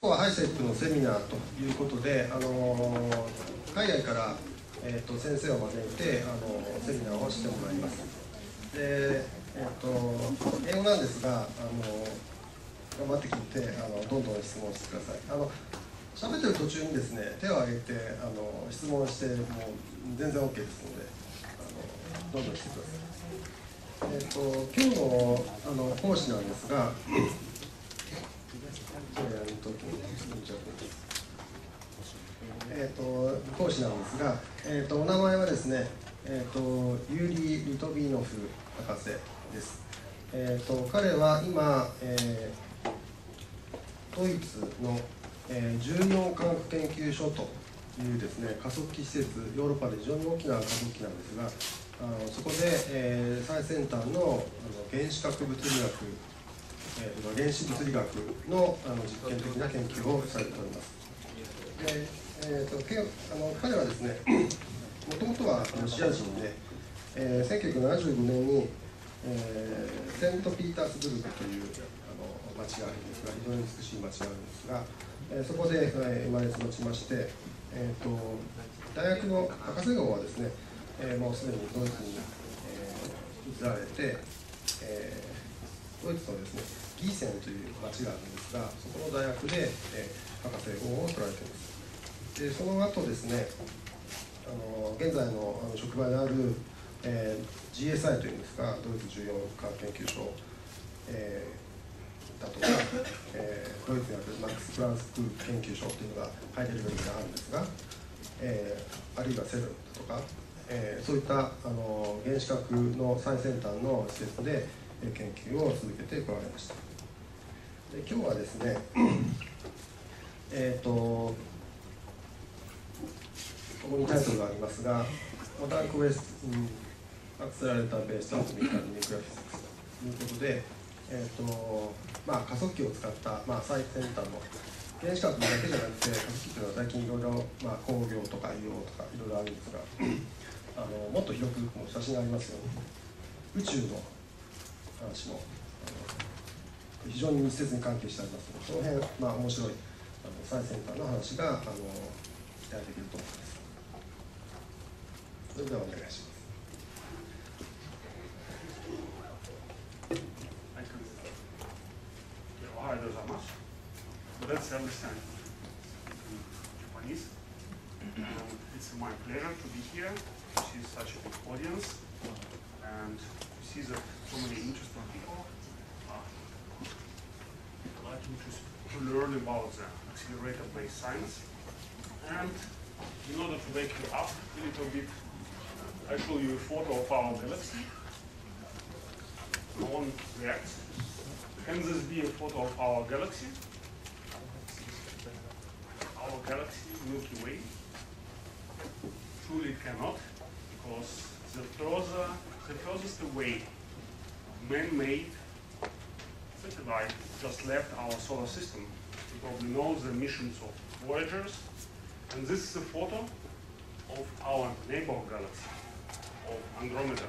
今日はHiSEPのセミナーということで、海外から、先生を招いてセミナーをしてもらいます。で、英語なんですが、頑張って聞いてどんどん質問してください。喋ってる途中にですね、手を挙げて質問しても全然 OK ですので、どんどんしてください。今日の講師なんですが、講師なんですが、お名前はですね、ユーリ・リトビーノフ博士です。彼は今、ドイツの、重イオン科学研究所というですね、加速器施設、ヨーロッパで非常に大きな加速器なんですが、そこで、最先端の原子核物理学、原子物理学の実験的な研究をされております。で彼はですね、もともとはロシア人で、1975年に、セントピータースブルクという町があるんですが、非常に美しい町があるんですが、そこで生まれ育ちまして、大学の博士号はですね、もうすでにドイツに、移られて、ドイツのですね、ギーセンという町があるんですが、そこの大学で、博士号を取られています。でその後ですね、現在の職場である、GSI というんですか、ドイツ重要科学研究所、だとか、ドイツにあるマックス・プランク研究所というのがハイデルベルクにあるんですが、あるいはセルンだとか、そういった原子核の最先端の施設で研究を続けてこられました。で今日はですね、ここにタイトルがありますが、モダンクエスト、アクセラレーターベースアトミックニュークリアフィジックスということで、加速器を使った、最先端の原子核だけじゃなくて、加速器というのは最近いろいろ、工業とか医療とかいろいろあるんですが、もっと広く写真がありますように、宇宙の話も非常に密接に関係してありますので、その辺、面白い最先端の話が期待できると思います。それではお願いします。おはようございます。Let's understand Japanese. It's my pleasure to be here, to see such a big audience, and to see that so many interesting people are liking to learn about the accelerator-based science. And in order to wake you up a little bit, I show you a photo of our galaxy. No one reacts. Can this be a photo of our galaxy? Our galaxy, Milky Way? Truly it cannot, because the furthest away man-made satellite just left our solar system. You probably know the missions of Voyagers, and this is a photo of our neighbor galaxy, of Andromeda,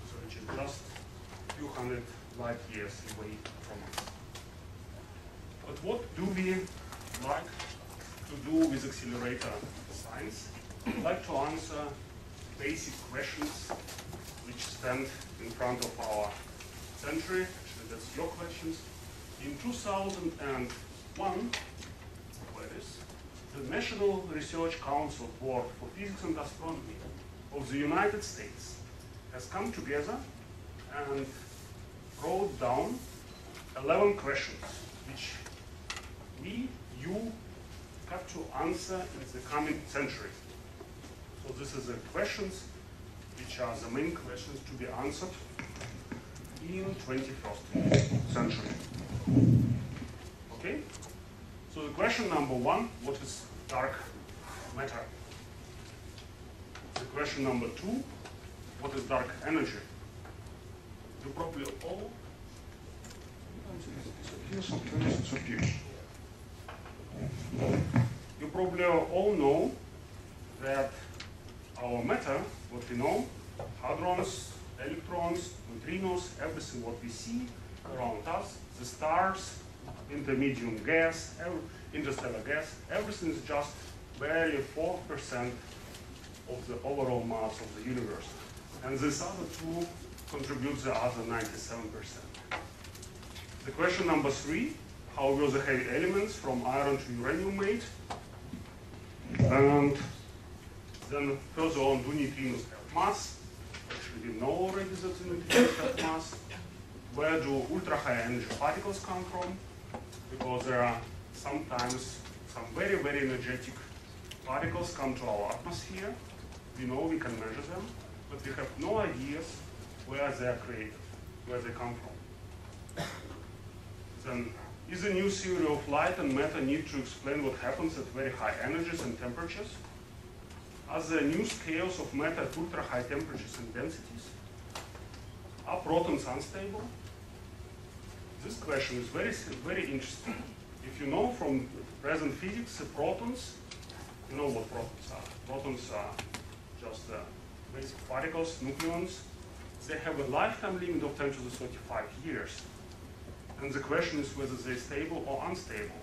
so which is just a few hundred light years away from us. But what do we like to do with accelerator science? We like to answer basic questions which stand in front of our century. Actually, that's your questions. In 2001, the National Research Council Board for Physics and Astronomy of the United States has come together and wrote down 11 questions which you have to answer in the coming century. So this is the questions which are the main questions to be answered in 21st century. Okay? So the question number one, what is dark matter? The question number two, what is dark energy? You probably all know that our matter, what we know, hadrons, electrons, neutrinos, everything what we see around us, the stars, intermediate gas, interstellar gas, everything is just barely 4% of the overall mass of the universe. And this other two contribute the other 97%. The question number 3, how were the heavy elements from iron to uranium made? And then further on, do neutrinos have mass? Actually, we know already that the neutrinos have mass. Where do ultra-high energy particles come from? Because there are sometimes some very, very energetic particles come to our atmosphere. We know we can measure them, but we have no ideas where they are created, where they come from. Then, is a new theory of light and matter need to explain what happens at very high energies and temperatures? Are there new scales of matter at ultra-high temperatures and densities? Are protons unstable? This question is very, very interesting. If you know from present physics, the protons, you know what protons are. Protons are just basic particles, nucleons. They have a lifetime limit of 10 to the 35 years. And the question is whether they're stable or unstable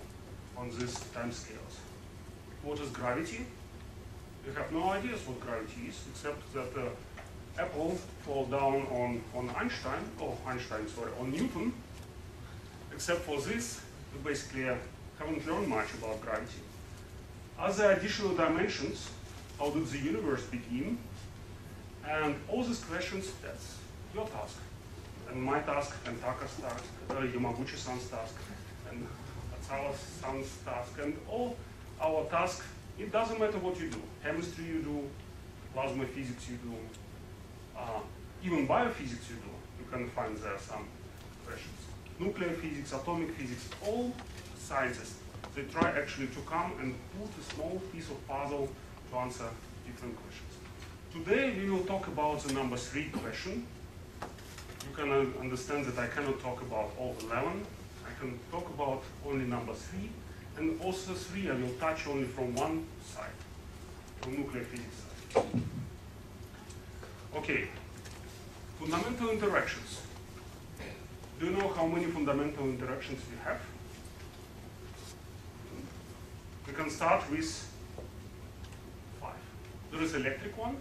on these time scales. What is gravity? We have no ideas what gravity is, except that apple fall down on Newton. Except for this, we basically haven't learned much about gravity. Are there additional dimensions? How did the universe begin? And all these questions, that's your task. And my task, and Taka's task, Yamaguchi-san's task, and Atsawa-san's task, and all our tasks. It doesn't matter what you do. Chemistry you do, plasma physics you do, even biophysics you do. You can find there some questions. Nuclear physics, atomic physics, all sciences, they try actually to come and put a small piece of puzzle to answer different questions. Today we will talk about the number 3 question. You can understand that I cannot talk about all 11. I can talk about only number 3. And also 3 I will touch only from one side, from nuclear physics side. Okay, fundamental interactions. Do you know how many fundamental interactions we have? We can start with 5. There is electric one,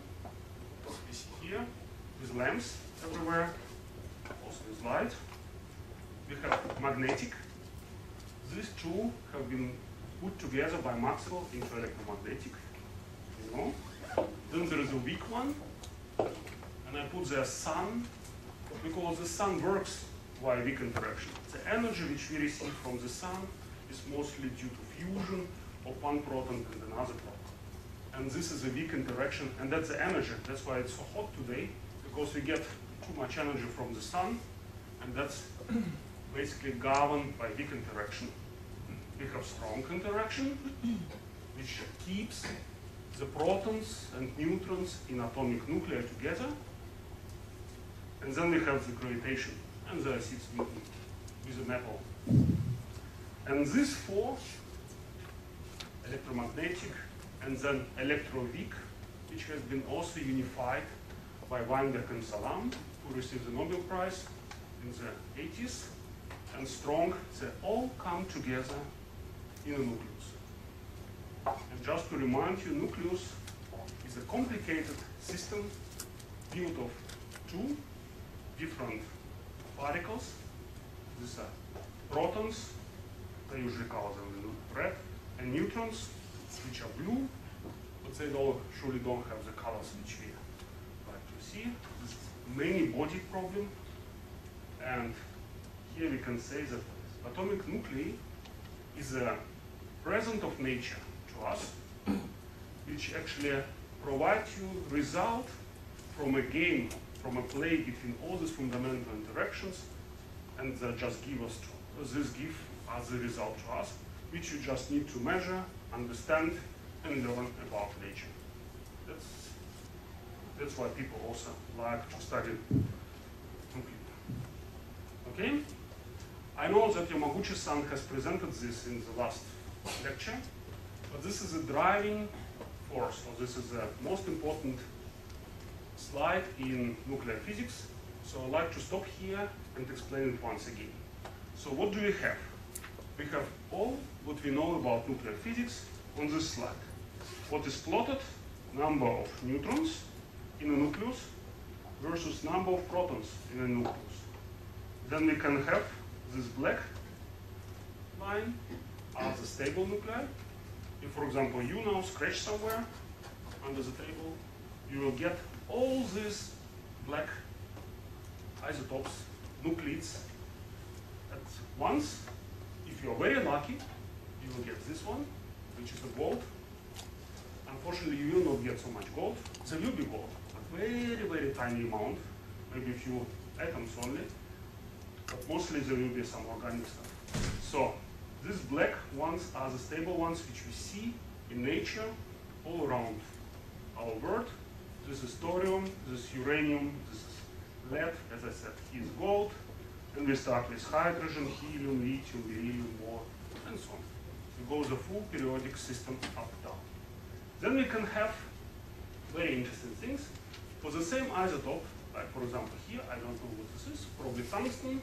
we see here, with lamps everywhere, also with light. We have magnetic. These two have been put together by Maxwell into electromagnetic, you know. Then there is a weak one, and I put there sun, because the sun works via weak interaction. The energy which we receive from the sun is mostly due to fusion of one proton and another proton. And this is a weak interaction, and that's the energy. That's why it's so hot today, because we get too much energy from the sun, and that's basically governed by weak interaction. We have strong interaction, which keeps the protons and neutrons in atomic nuclei together. And then we have the gravitation and the acids with the metal. And these 4, electromagnetic and then electroweak, which has been also unified by Weinberg and Salam, who received the Nobel Prize in the 80s, and strong, they all come together in a nucleus. And just to remind you, nucleus is a complicated system built of 2 different particles. These are protons, they usually color them in red, and neutrons, which are blue, but they surely don't have the colors which we like to see. This is a many-bodied problem, and here we can say that atomic nuclei is a present of nature to us, which actually provides you result from a game, from a play between all these fundamental interactions, and they just give us this give as a result to us, which you just need to measure, understand, and learn about nature. That's why people also like to study nuclei. Okay? I know that Yamaguchi-san has presented this in the last lecture, but this is a driving force, or this is the most important slide in nuclear physics. So I'd like to stop here and explain it once again. So what do we have? we have all what we know about nuclear physics on this slide. What is plotted? Number of neutrons in a nucleus versus number of protons in a nucleus. Then we can have this black line as a stable nuclei. If, for example, you now scratch somewhere under the table, you will get all these black isotopes, nuclides, at once. If you are very lucky, you will get this one, which is a gold. Unfortunately, you will not get so much gold. There will be gold, but very, very tiny amount, maybe a few atoms only, but mostly there will be some organic stuff. So these black ones are the stable ones which we see in nature all around our world. This is thorium, this is uranium, this is lead, as I said, here is gold. And we start with hydrogen, helium, lithium, beryllium, boron, and so on. It goes the full periodic system up and down. Then we can have very interesting things. For the same isotope, like for example here, I don't know what this is, probably tungsten,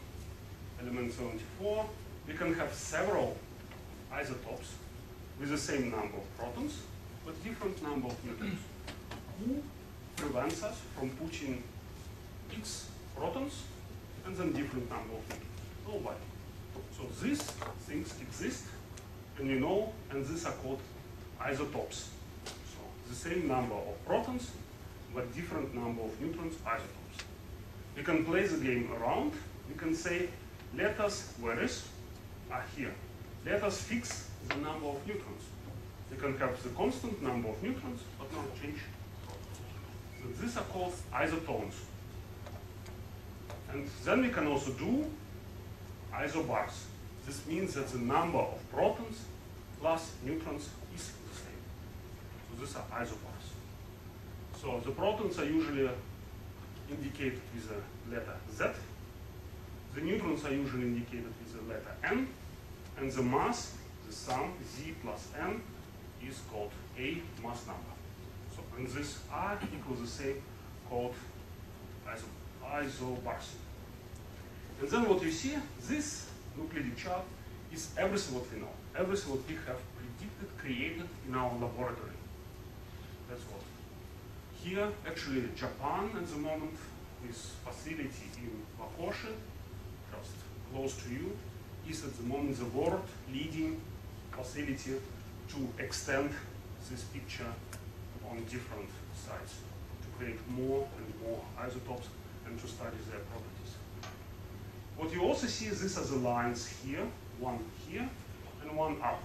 element 74, we can have several isotopes with the same number of protons, but different number of neutrons. Who prevents us from putting X protons and then different number of neutrons? Nobody. So these things exist, and you know, and these are called isotopes. So the same number of protons, but different number of neutrons, isotopes. We can play the game around. We can say, let us, where is? Here. Let us fix the number of neutrons. We can have the constant number of neutrons, but not change. So these are called isotones. And then we can also do isobars. This means that the number of protons plus neutrons is the same. So these are isobars. So the protons are usually indicated with the letter Z. The neutrons are usually indicated with the letter N. And the mass, the sum, Z plus N, is called A mass number. So, and this R equals the same, called isobars. And then what you see, this nucleic chart is everything what we know, everything what we have predicted, created in our laboratory. That's what. Here, actually, Japan at the moment, with facility in Wakoshe, just close to you, is at the moment the world leading facility to extend this picture on different sites, to create more and more isotopes and to study their properties. What you also see, these are the lines here, one here and one up.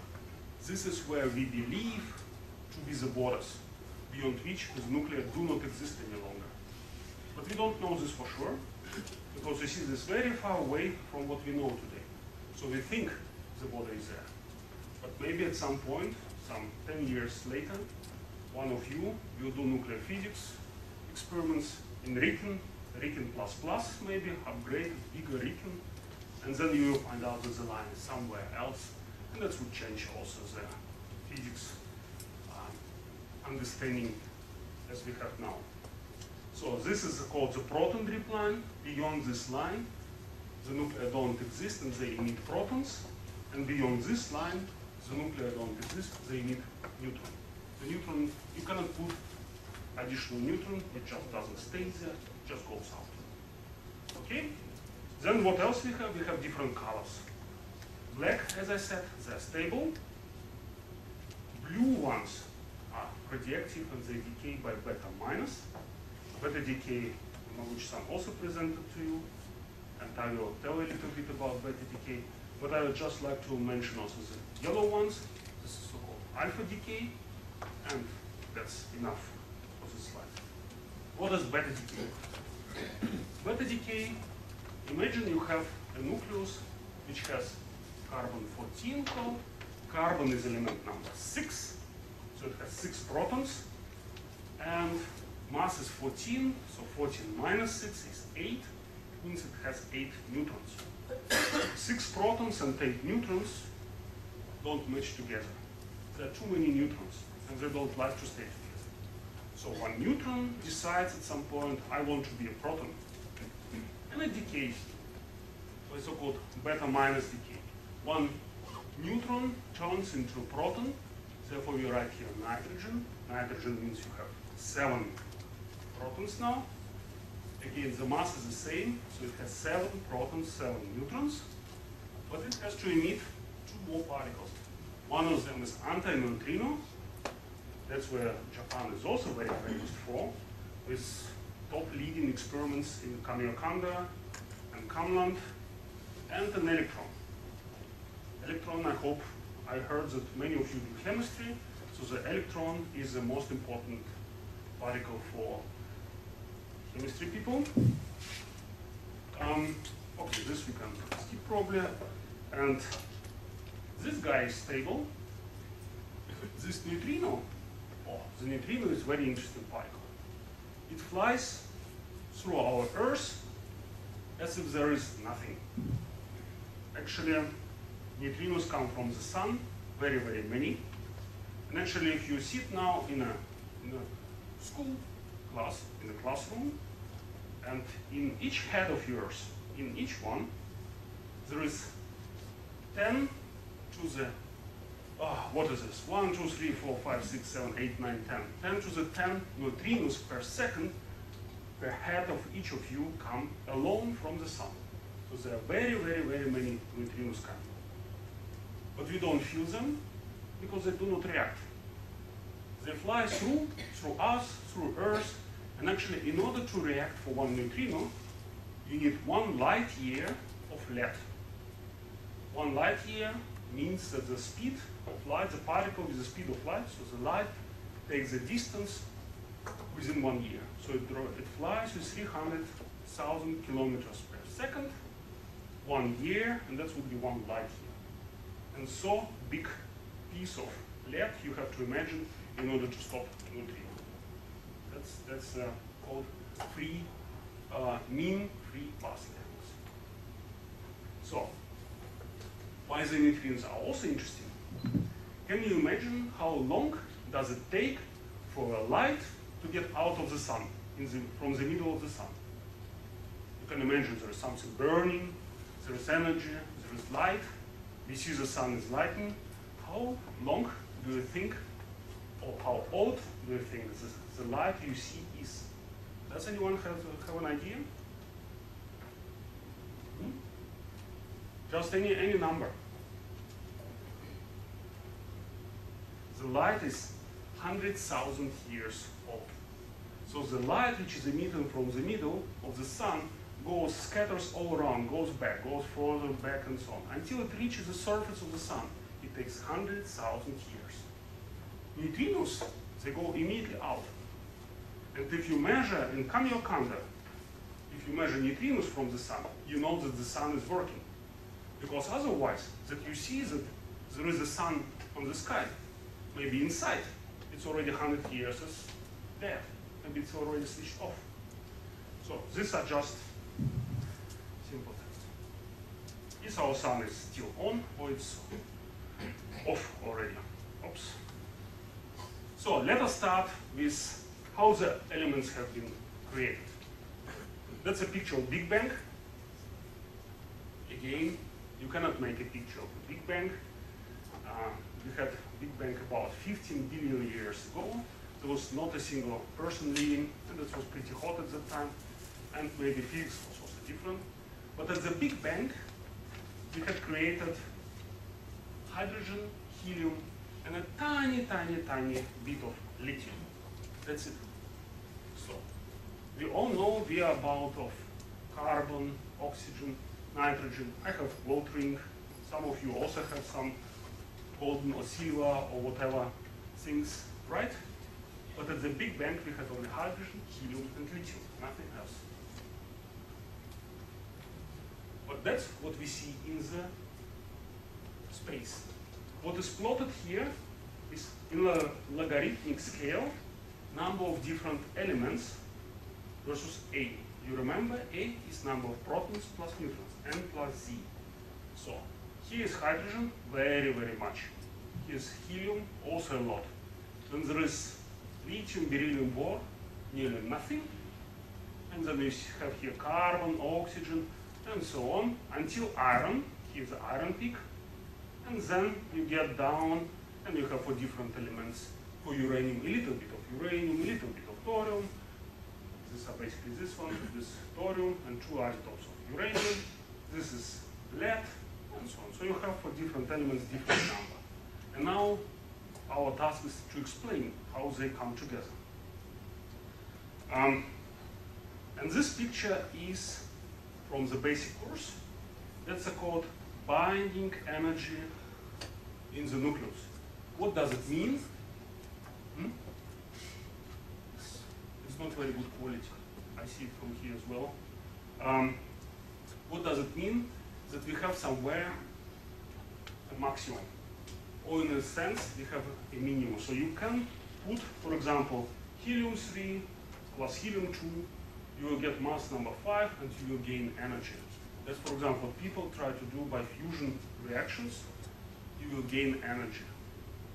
This is where we believe to be the borders, beyond which the nuclei do not exist any longer. But we don't know this for sure, because we see this very far away from what we know today. So we think the border is there. But maybe at some point, some 10 years later, one of you will do nuclear physics experiments in RIKEN, RIKEN++, maybe upgrade, bigger RIKEN, and then you will find out that the line is somewhere else, and that would change also the physics understanding as we have now. So this is called the proton drip line. Beyond this line, the nuclei don't exist and they emit protons, and beyond this line, the nuclei don't exist, they emit neutron. The neutron, you cannot put additional neutron, it just doesn't stay there, it just goes out. Okay? Then what else we have? We have different colors. Black, as I said, they're stable. Blue ones are radioactive and they decay by beta minus. Beta decay, which some also presented to you, and I will tell a little bit about beta decay. But I would just like to mention also the yellow ones. This is so-called alpha decay, and that's enough for this slide. What is beta decay? Beta decay, imagine you have a nucleus which has carbon 14 code. Carbon is element number 6, so it has 6 protons, and mass is 14, so 14 minus 6 is 8, means it has 8 neutrons. 6 protons and 8 neutrons don't match together. There are too many neutrons, and they don't like to stay together. So one neutron decides at some point, I want to be a proton, and it decays by so-called beta minus decay. One neutron turns into proton. Therefore, we write here nitrogen. Nitrogen means you have 7 protons now. Again, the mass is the same, so it has 7 protons, 7 neutrons. But it has to emit 2 more particles. One of them is anti-neutrino. That's where Japan is also very famous for, with top leading experiments in Kamiokanda and Kamland, and an electron. Electron, I heard that many of you do chemistry, so the electron is the most important particle for chemistry people. Okay, this we can skip probably. And this guy is stable. This neutrino, the neutrino is very interesting particle. It flies through our Earth as if there is nothing. Actually, neutrinos come from the sun, very, very many. And actually, if you sit now in a school class, in a classroom, and in each head of yours, in each one, there is 10 to the, what is this? 1, 2, 3, 4, 5, 6, 7, 8, 9, 10. 10 to the 10 neutrinos per second per head of each of you come alone from the sun. So there are very, very, very many neutrinos coming. But we don't feel them because they do not react. They fly through us, through Earth, and actually in order to react for one neutrino, you need 1 light year of lead. 1 light year means that the speed of light, the particle with the speed of light, so the light takes the distance within 1 year. So it flies with 300,000 kilometers per second, 1 year, and that would be 1 light year. And so big piece of lead you have to imagine in order to stop neutrino. That's called mean free path levels. So why the neutrinos are also interesting? Can you imagine how long does it take for a light to get out of the sun, from the middle of the sun? You can imagine there is something burning, there is energy, there is light. We see the sun is lighting. How long do you think, or how old do you think the light you see is? Does anyone have an idea? Just any number. The light is 100,000 years old. So the light which is emitted from the middle of the sun scatters all around, goes back, goes further back and so on, until it reaches the surface of the sun. It takes 100,000 years. Neutrinos, they go immediately out. And if you measure in Kamiokanda, if you measure neutrinos from the sun, you know that the sun is working. Because otherwise, that you see that there is a sun on the sky, maybe inside, it's already 100 years is dead. Maybe it's already switched off. So these are just simple things. Is our sun is still on or it's off already? Oops. So let us start with how the elements have been created. That's a picture of Big Bang. Again, you cannot make a picture of the Big Bang. We had Big Bang about 15 billion years ago. There was not a single person living, and it was pretty hot at that time, and maybe physics was also different. But at the Big Bang, we had created hydrogen, helium, and a tiny, tiny, tiny bit of lithium. That's it. So we all know we are about of carbon, oxygen, nitrogen. I have watering. Some of you also have some golden or silver or whatever things, right? But at the Big Bang, we had only hydrogen, helium, and lithium, nothing else. But that's what we see in the space. What is plotted here is in a logarithmic scale, number of different elements versus A. You remember, A is number of protons plus neutrons, N plus Z. So here is hydrogen, very, very much. Here is helium, also a lot. Then there is lithium, beryllium, boron, nearly nothing. And then we have here carbon, oxygen, and so on, until iron. Here's the iron peak. And then you get down, and you have for different elements. For uranium, a little bit of uranium, a little bit of thorium. These are basically this one, this thorium, and 2 isotopes of uranium. This is lead, and so on. So you have for different elements different number. And now our task is to explain how they come together. And this picture is from the basic course. That's called binding energy in the nucleus. What does it mean? It's not very good quality. I see it from here as well. What does it mean? That we have somewhere a maximum, or in a sense, we have a minimum. So you can put, for example, helium-3 plus helium-2, you will get mass number 5, and you will gain energy. That's, for example, what people try to do by fusion reactions. You will gain energy.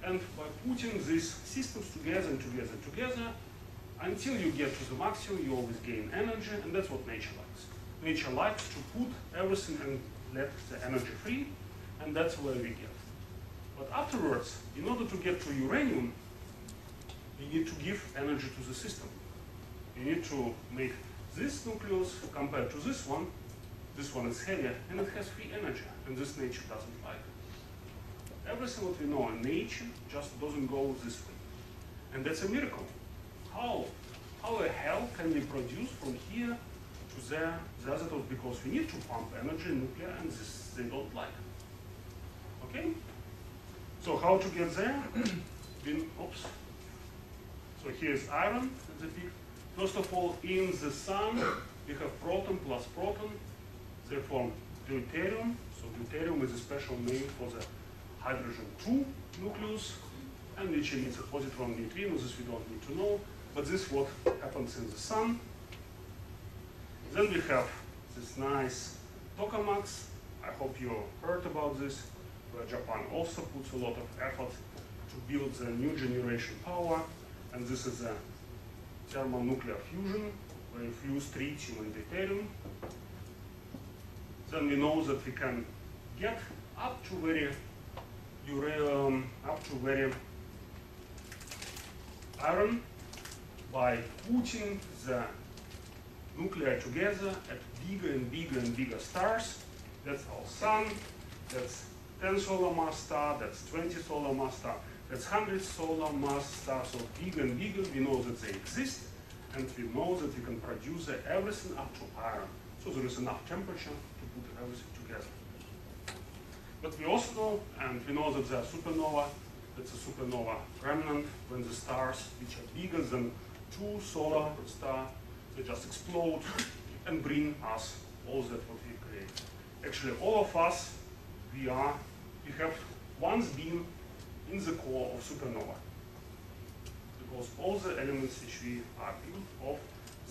And by putting these systems together and together and together, until you get to the maximum, you always gain energy, and that's what nature likes. Nature likes to put everything and let the energy free, and that's where we get. But afterwards, in order to get to uranium, you need to give energy to the system. You need to make this nucleus compared to this one. This one is heavier, and it has free energy, and this nature doesn't like. Everything that we know in nature just doesn't go this way. And that's a miracle. How the hell can we produce from here to there the isotopes? Because we need to pump energy in nuclear, and this they don't like. Okay? So how to get there? Oops. So here's iron at the peak. First of all, in the sun, we have proton plus proton. They form deuterium. So deuterium is a special name for the hydrogen-2 nucleus, and which emits a positron neutrino. This we don't need to know, but this is what happens in the sun. Then we have this nice tokamaks. I hope you heard about this, where Japan also puts a lot of effort to build the new generation power, and this is a thermonuclear fusion, where you fuse tritium and deuterium. Then we know that we can get up to very iron by putting the nuclei together at bigger and bigger and bigger stars. That's our sun. That's 10 solar mass star. That's 20 solar mass star. That's 100 solar mass stars. So bigger and bigger, we know that they exist, and we know that we can produce everything up to iron. So there is enough temperature to put everything together. But we also know, and we know that there are supernova. That's a supernova remnant, when the stars, which are bigger than 2 solar stars, they just explode and bring us all that what we create. Actually, all of us, we have once been in the core of supernova. Because all the elements which we are built of,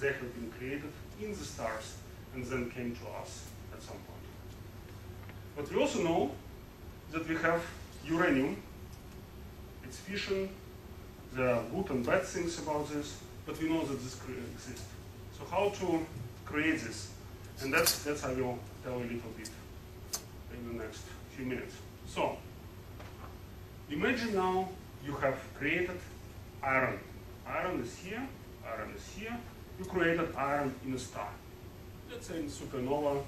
they have been created in the stars and then came to us at some point. But we also know that we have uranium. It's fission. There are good and bad things about this, but we know that this exists. So how to create this? And that's I will tell a little bit in the next few minutes. So imagine now you have created iron. Iron is here, iron is here. You created iron in a star. Let's say in supernova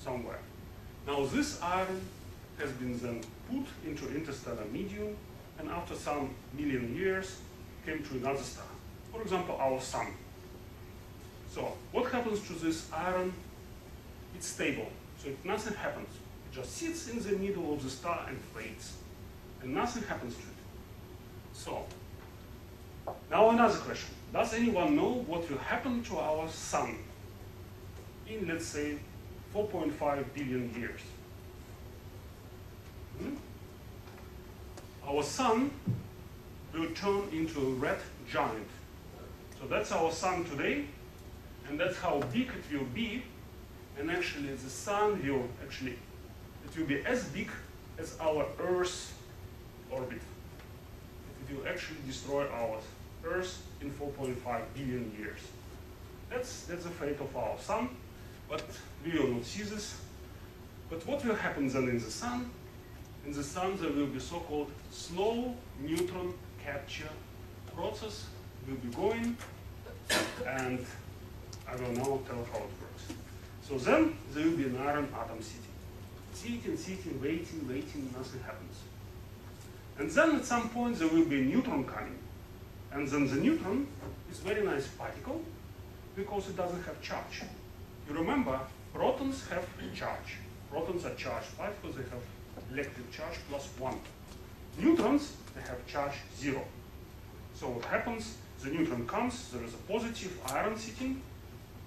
somewhere. Now this iron has been then put into interstellar medium, and after some million years came to another star. For example, our sun. So what happens to this iron? It's stable, so nothing happens. It just sits in the middle of the star and fades, and nothing happens to it. So now another question. Does anyone know what will happen to our sun in, let's say, 4.5 billion years? Our sun will turn into a red giant. So that's our sun today, and that's how big it will be. And actually, the sun will it will be as big as our Earth's orbit. It will actually destroy our Earth in 4.5 billion years. That's the fate of our sun, but we will not see this. But what will happen then in the sun? in the sun there will be so-called slow neutron capture process will be going, and I will now tell how it works. So then there will be an iron atom sitting, waiting, nothing happens. And then at some point there will be a neutron coming, and then the neutron is a very nice particle because it doesn't have charge. You remember, protons have charge. Protons are charged particles, they have electric charge +1. Neutrons, they have charge 0. So what happens, the neutron comes, there is a positive iron sitting.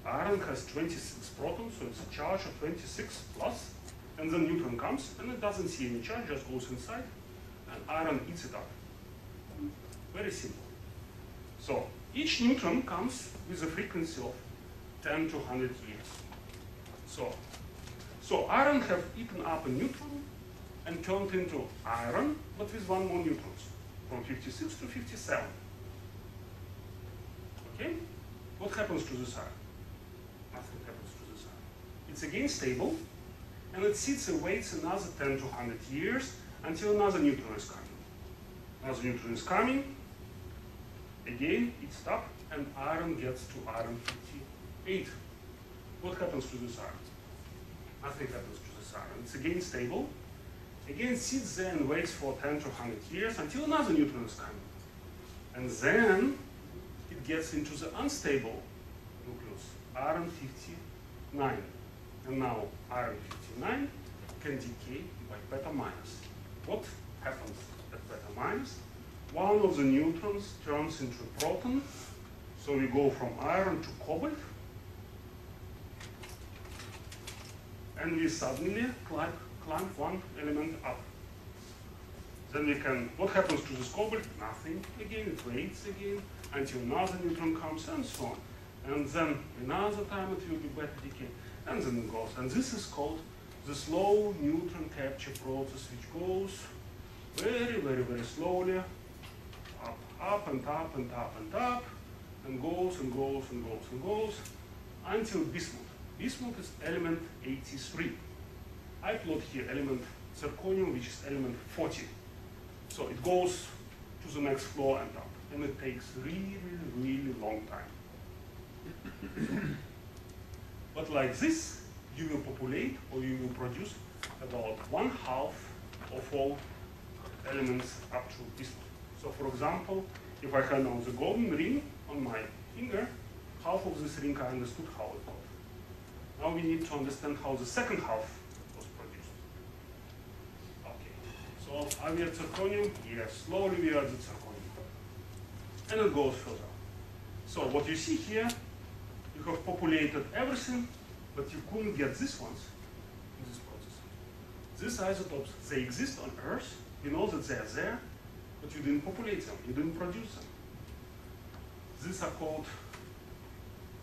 Iron has 26 protons, so it's a charge of 26 plus. And then neutron comes, and it doesn't see any charge, just goes inside, and iron eats it up. Very simple. So each neutron comes with a frequency of 10 to 100 years. So iron have eaten up a neutron and turned into iron, but with one more neutrons, from 56 to 57. Okay? What happens to this iron? Nothing happens to this iron. It's again stable, and it sits and waits another 10 to 100 years until another neutron is coming. Another neutron is coming, again it's up, and iron gets to iron 58. What happens to this iron? Nothing happens to this iron. It's again stable, again sits there and waits for 10 to 100 years until another neutron is coming. And then it gets into the unstable nucleus, iron 59. And now iron 59 can decay by beta minus. What happens at beta minus? One of the neutrons turns into a proton, so we go from iron to cobalt, and we suddenly climb one element up. Then we can, what happens to this cobalt? Nothing. Again, it waits again until another neutron comes, and so on. And then another time it will be beta decay, and then it goes. And this is called the slow neutron capture process, which goes very slowly, up and up, and goes until bismuth. Bismuth is element 83. I plot here element zirconium, which is element 40. So it goes to the next floor and up, and it takes really long time. But like this, you will populate, or you will produce about 1/2 of all elements up to bismuth. So for example, if I had now the golden ring on my finger, half of this ring I understood how it got. Now we need to understand how the second half was produced. Okay, so are we at zirconium? Yes, slowly we are at the zirconium. And it goes further. So what you see here, you have populated everything, but you couldn't get these ones in this process. These isotopes, they exist on Earth. You know that they are there, but you didn't populate them, you didn't produce them. These are called,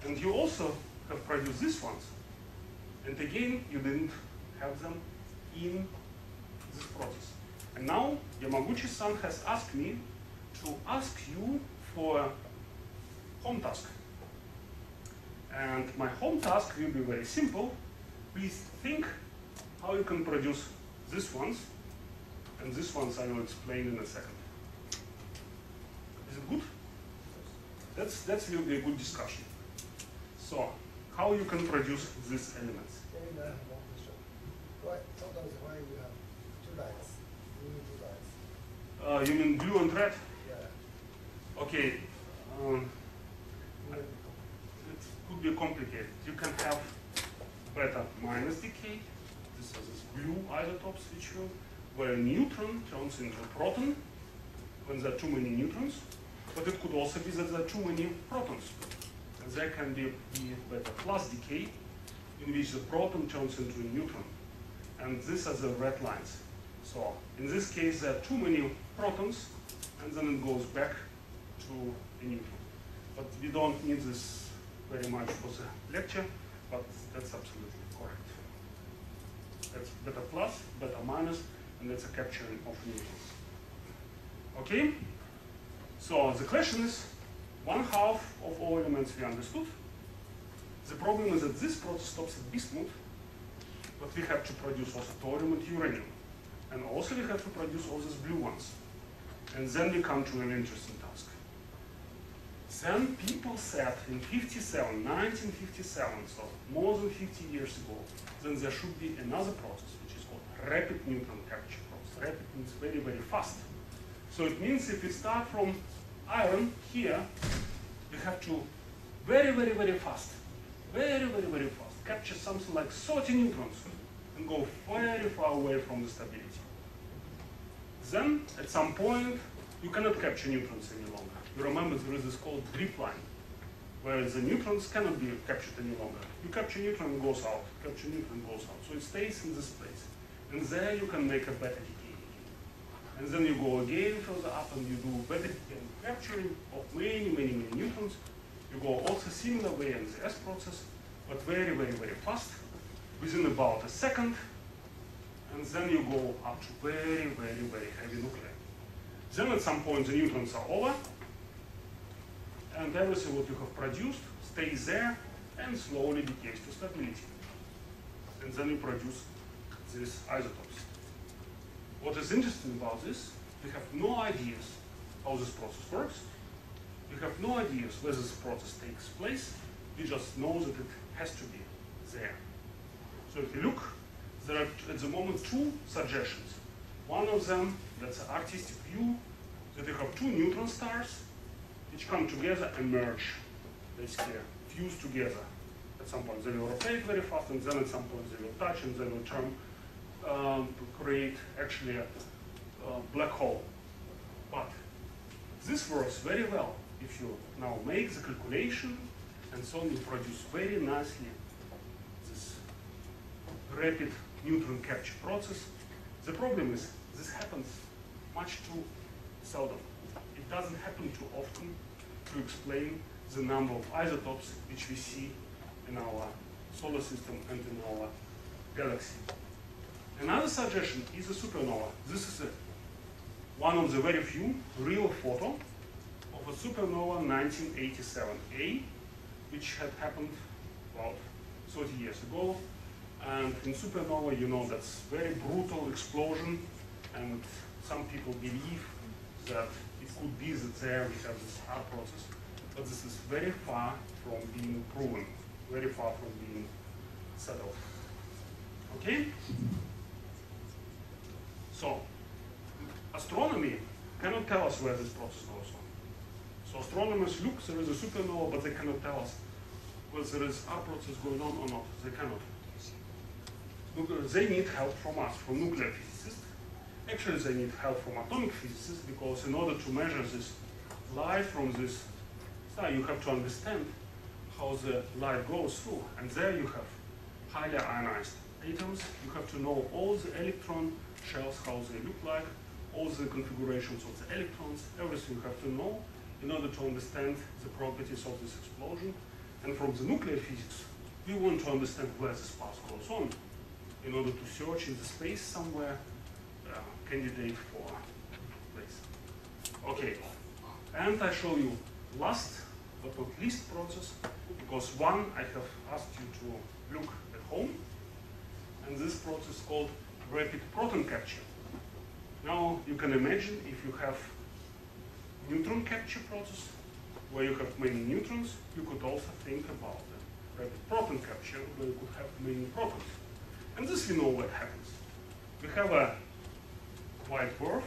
and you also have produced these ones. And again, you didn't have them in this process. And now, Yamaguchi-san has asked me to ask you for a home task. And my home task will be very simple. Please think how you can produce these ones, and these ones I will explain in a second. Is it good? That will be a good discussion. So, how you can produce these elements? I have one question. Sometimes why you have two lines? You need two lines. You mean blue and red? Yeah. Okay. It could be complicated. You can have beta minus decay. This is this blue isotopes where a neutron turns into a proton when there are too many neutrons. But it could also be that there are too many protons. And there can be beta plus decay, in which the proton turns into a neutron. And these are the red lines. So in this case, there are too many protons, and then it goes back to a neutron. But we don't need this very much for the lecture, but that's absolutely correct. That's beta plus, beta minus, and that's a capturing of neutrons. Okay? So the question is, 1/2 of all elements we understood. The problem is that this process stops at bismuth, but we have to produce also thorium and uranium. And also we have to produce all these blue ones. And then we come to an interesting task. Then people said in 1957, so more than 50 years ago, then there should be another process, which is called rapid neutron capture process. Rapid means very, very fast. So it means if we start from iron here, we have to very, very, very fast, very, very, very fast, capture something like 30 neutrons and go very far away from the stability. Then, at some point, you cannot capture neutrons any longer. You remember there is this called drip line, where the neutrons cannot be captured any longer. You capture neutron and goes out, capture neutron goes out. So it stays in this place. And there you can make a better decay. And then you go again further up and you do better decay and capturing of many, many, many neutrons. You go also similar way in the S process, but very, very, very fast, within about a second. And then you go up to very, very, very heavy nuclei. Then at some point the neutrons are over, and everything what you have produced stays there and slowly decays to stability. And then you produce these isotopes. What is interesting about this, we have no ideas how this process works. We have no ideas where this process takes place. We just know that it has to be there. So if you look, there are at the moment two suggestions. One of them, that's an artistic view, that you have two neutron stars which come together and merge, basically fuse together. At some point they will rotate very fast, and then at some point they will touch, and they will turn to create actually a black hole. But this works very well if you now make the calculation, and so you produce very nicely this rapid neutron capture process. The problem is this happens much too seldom. It doesn't happen too often to explain the number of isotopes which we see in our solar system and in our galaxy. Another suggestion is a supernova. This is one of the very few real photo of a supernova 1987A, which had happened about 30 years ago. And in supernova, you know, that's very brutal explosion, and some people believe that it could be that there we have this R process, but this is very far from being proven, very far from being settled. Okay? So, astronomy cannot tell us where this process goes on. So astronomers look, there is a supernova, but they cannot tell us whether there is R process going on or not. They cannot. They need help from us, from nuclear physicists. Actually, they need help from atomic physicists, because in order to measure this light from this star, you have to understand how the light goes through. And there you have highly ionized atoms. You have to know all the electron shells, how they look like, all the configurations of the electrons, everything you have to know in order to understand the properties of this explosion. And from the nuclear physics, we want to understand where this path goes on, in order to search in the space somewhere candidate for place. Okay, and I show you last but not least process, because one I have asked you to look at home, and this process is called rapid proton capture. Now you can imagine if you have neutron capture process where you have many neutrons, you could also think about the rapid proton capture where you could have many protons. And this we know what happens. We have a white dwarf.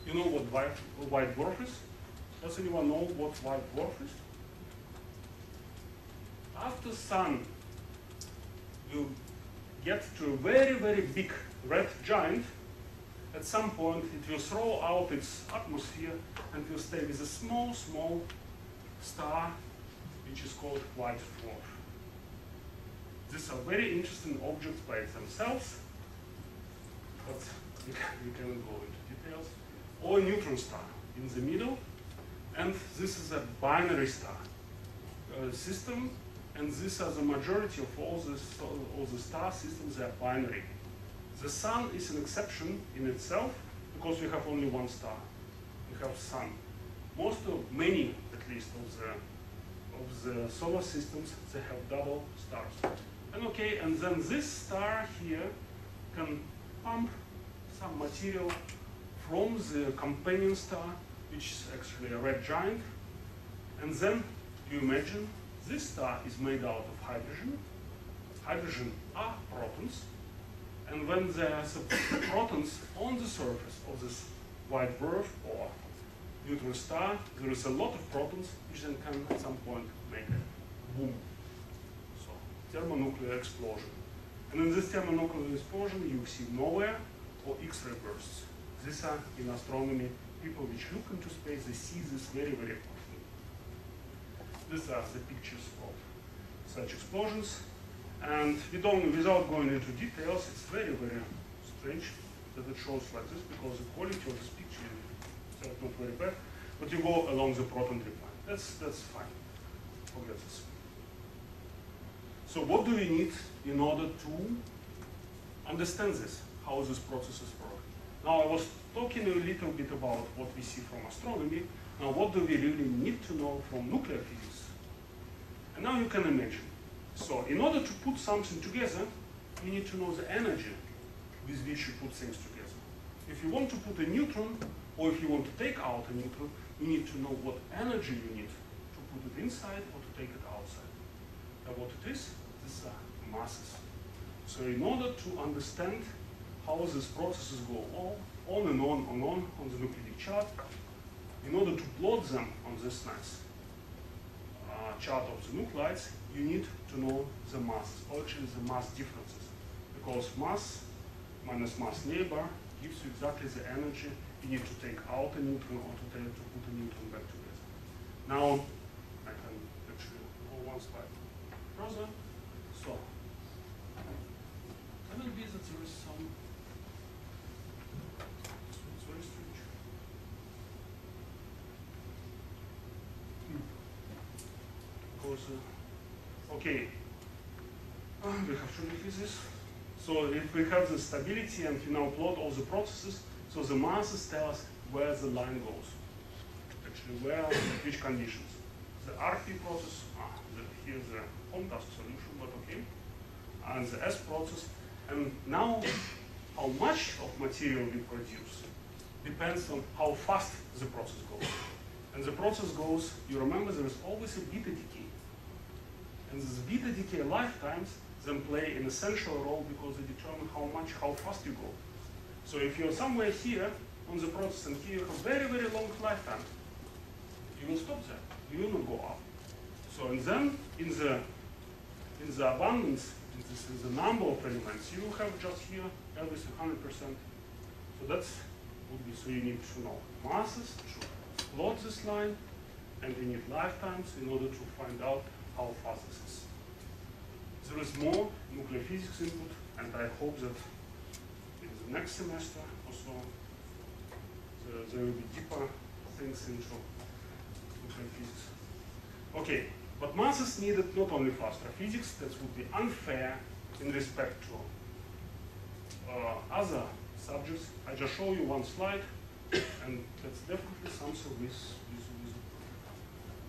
You know what white dwarf is? Does anyone know what white dwarf is? After sun, you get to a very, very big red giant. At some point, it will throw out its atmosphere and will stay with a small, small star, which is called white dwarf. These are very interesting objects by themselves, but we cannot go into details. Or a neutron star in the middle, and this is a binary star system, and these are the majority of all the star systems. They are binary. The sun is an exception in itself because we have only one star. We have sun. Many at least of the solar systems, they have double stars. And okay, and then this star here can pump some material from the companion star, which is actually a red giant. And then you imagine this star is made out of hydrogen. Hydrogen are protons. And when there are some protons on the surface of this white dwarf or neutron star, there is a lot of protons which then can at some point make a boom. So, thermonuclear explosion. And in this thermonuclear explosion, you see nowhere or X-ray bursts. These are, in astronomy, people which look into space, they see this very, very often. These are the pictures of such explosions. And without going into details, it's very, very strange that it shows like this, because the quality of this picture is not very bad. But you go along the proton trip line. That's fine. Forget this. So what do we need in order to understand this, how these processes work? Now I was talking a little bit about what we see from astronomy. Now what do we really need to know from nuclear physics? And now you can imagine. So in order to put something together, you need to know the energy with which you put things together. If you want to put a neutron, or if you want to take out a neutron, you need to know what energy you need to put it inside or to take it outside. And what it is, these are masses. So in order to understand how these processes go on and on the nucleic chart, in order to plot them on this nice chart of the nuclides, you need to know the masses, or actually the mass differences. Because mass minus mass neighbor gives you exactly the energy you need to take out a neutron or to put a neutron back together. Now, I can actually go one slide further. So, can it be that there is some, it's very strange. Because, okay, we have to repeat this. So if we have the stability and we now plot all the processes, so the masses tell us where the line goes. Actually, which conditions. The RP process, here's the home task solution, but okay. And the S process. And now, how much of material we produce depends on how fast the process goes. And the process goes, you remember there is always a beta decay. And this beta decay lifetimes then play an essential role because they determine how fast you go. So if you're somewhere here on the process and here you have very, very long lifetime, you will stop there. You will not go up. So and then in the abundance, in the number of elements, you have just here everything 100%. So that's would be, so you need to know masses to plot this line, and you need lifetimes in order to find out how fast this is. There is more nuclear physics input, and I hope that in the next semester or so, there will be deeper things into nuclear physics. Okay, but masses needed not only for astrophysics, that would be unfair in respect to other subjects. I just show you one slide, and that's definitely something with.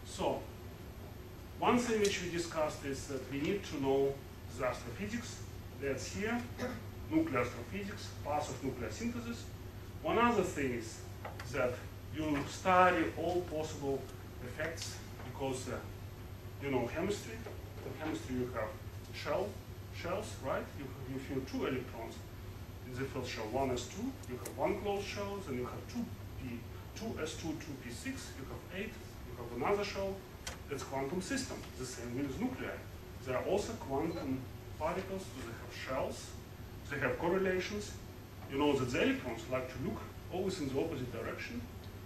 So, one thing which we discussed is that we need to know the astrophysics. That's here, nuclear astrophysics, path of nuclear synthesis. One other thing is that you study all possible effects because you know chemistry. In chemistry you have shells, right? You feel two electrons in the first shell, 1s2. You have one closed shell, then you have 2s2, 2p6. You have 8. You have another shell. That's quantum system. The same with nuclei. There are also quantum particles. So they have shells. They have correlations. You know that the electrons like to look always in the opposite direction.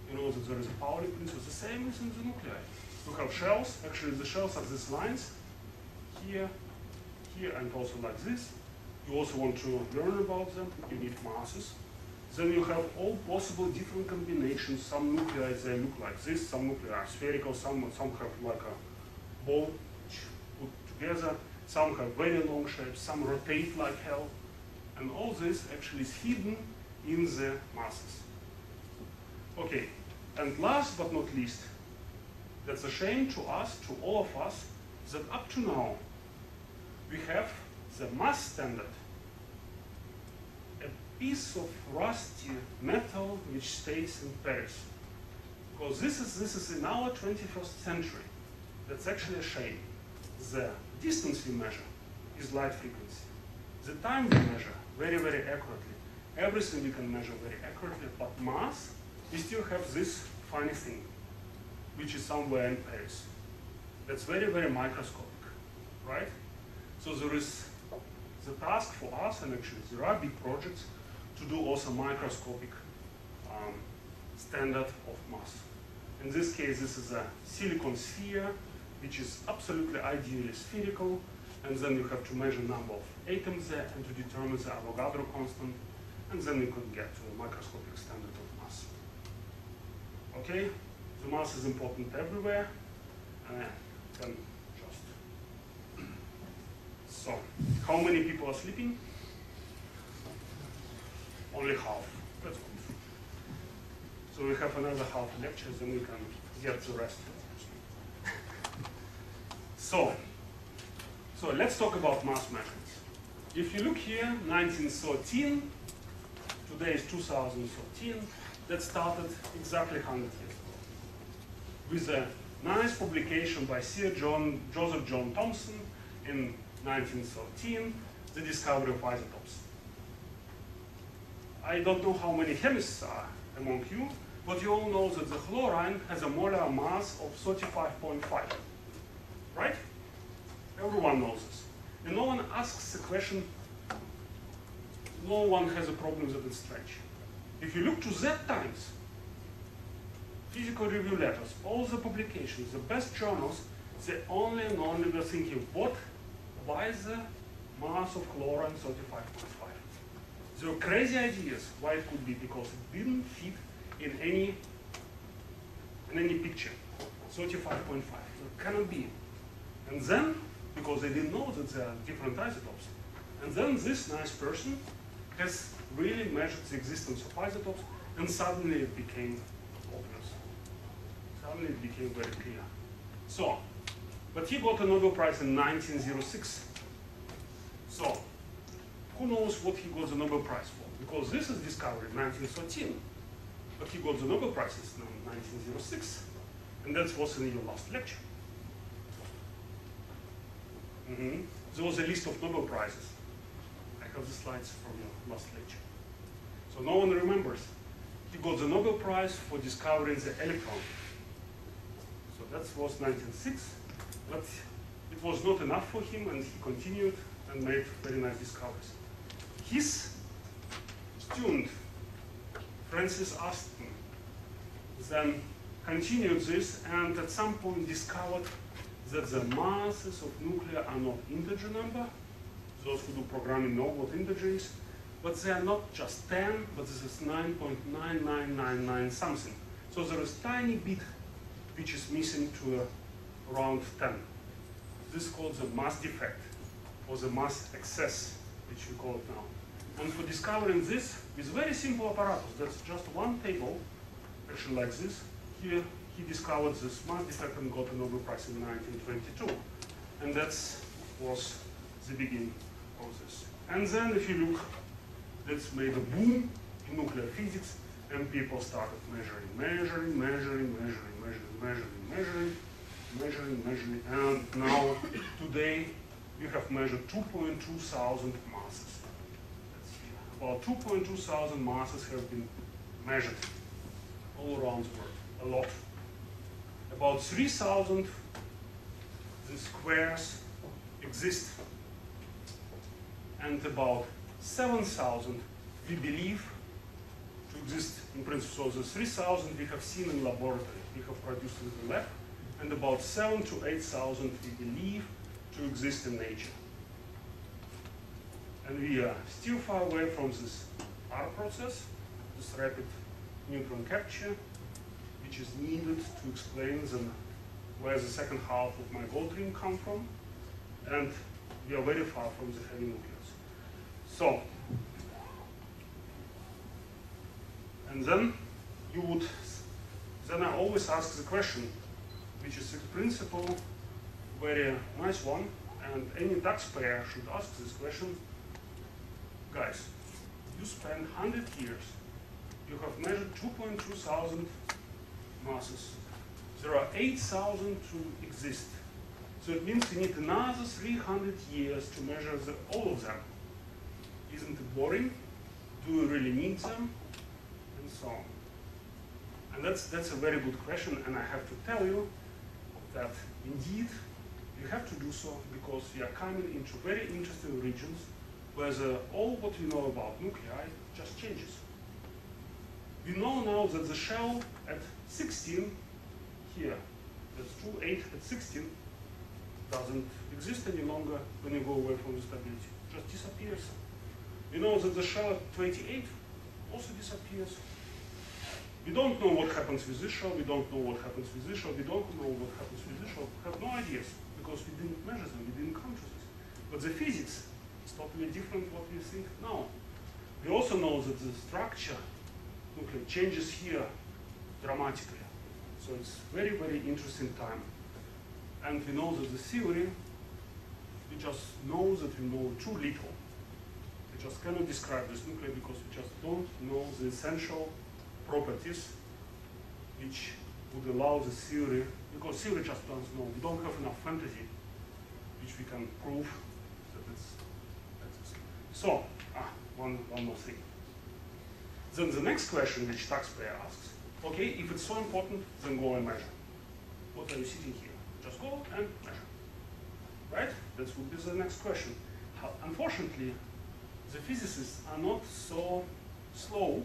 You know that there is a Pauli principle. The same is in the nuclei. You have shells. Actually, the shells are these lines here, here, and also like this. You also want to learn about them. You need masses. Then you have all possible different combinations. Some nuclei, they look like this. Some nuclei are spherical. Some have like a ball put together. Some have very long shapes. Some rotate like hell. And all this actually is hidden in the masses. Okay, and last but not least, that's a shame to us, to all of us, that up to now, we have the mass standard piece of rusty metal which stays in Paris. Because this is in our 21st century. That's actually a shame. The distance we measure is light frequency. The time we measure very, very accurately. Everything we can measure very accurately, but mass, we still have this funny thing, which is somewhere in Paris. That's very, very microscopic, right? So there is the task for us, and actually there are big projects, to do also microscopic standard of mass. In this case, this is a silicon sphere, which is absolutely ideally spherical, and then you have to measure number of atoms there and to determine the Avogadro constant, and then you could get to a microscopic standard of mass. Okay, the mass is important everywhere, and then just. So, how many people are sleeping? Only half. That's good. So we have another half lecture, then we can get the rest. So let's talk about mass measurements. If you look here, 1913, today is 2013, that started exactly 100 years ago, with a nice publication by Sir Joseph John Thomson in 1913, the discovery of isotopes. I don't know how many chemists are among you, but you all know that the chlorine has a molar mass of 35.5, right? Everyone knows this. And no one asks the question, no one has a problem that it's strange. If you look to Z times, physical review letters, all the publications, the best journals, they only and only were thinking, why is the mass of chlorine 35.5? There were crazy ideas why it could be, because it didn't fit in any picture. 35.5, so it cannot be. And then, because they didn't know that there are different isotopes, and then this nice person has really measured the existence of isotopes, and suddenly it became obvious. Suddenly it became very clear. So, but he got a Nobel Prize in 1906. So, who knows what he got the Nobel Prize for? Because this is discovered in 1913, but he got the Nobel Prize in 1906, and that was in your last lecture. There was a list of Nobel Prizes. I have the slides from your last lecture. So no one remembers. He got the Nobel Prize for discovering the electron. So that was 1906, but it was not enough for him, and he continued and made very nice discoveries. His student, Francis Aston, then continued this, and at some point discovered that the masses of nuclei are not integer number. Those who do programming know what integer is, but they are not just 10, but this is 9.9999 something. So there is tiny bit which is missing to around 10. This is called the mass defect, or the mass excess, which we call it now. And for discovering this with very simple apparatus, that's just one table, actually like this. Here he discovered this mass defect and got a Nobel Prize in 1922. And that was the beginning of this. And then if you look, that's made a boom in nuclear physics, and people started measuring, and now, today, you have measured 2.2 thousand masses. About 2.2 thousand masses have been measured all around the world, a lot. About 3,000 squares exist, and about 7,000 we believe to exist in principle. So the 3,000 we have seen in laboratory, we have produced in the lab, and about 7,000 to 8,000 we believe to exist in nature. And we are still far away from this R process, this rapid neutron capture, which is needed to explain where the second half of my gold ring comes from, and we are very far from the heavy nucleus. So, and then I always ask the question, which is in principle very nice one, and any taxpayer should ask this question. Guys, you spend 100 years. You have measured 2.2 thousand masses. There are 8,000 to exist. So it means you need another 300 years to measure all of them. Isn't it boring? Do you really need them? And so on. And that's a very good question, and I have to tell you that indeed you have to do so because we are coming into very interesting regions where all what we know about nuclei just changes. We know now that the shell at 16 here, that's 2, 8 at 16, doesn't exist any longer when you go away from the stability. It just disappears. We know that the shell at 28 also disappears. We don't know what happens with this shell, we don't know what happens with this shell, we don't know what happens with this shell. We have no ideas because we didn't measure them, we didn't come to this. But the physics is totally different what we think now. We also know that the structure nuclei changes here dramatically. So it's very, very interesting time. And we know that the theory, we just know that we know too little. We just cannot describe this nuclei because we just don't know the essential properties which would allow the theory, because theory just doesn't know. We don't have enough fantasy which we can prove that it's like this. So, one more thing. Then the next question which taxpayer asks, okay, if it's so important, then go and measure. What are you sitting here? Just go and measure. Right? That would be the next question. Unfortunately, the physicists are not so slow.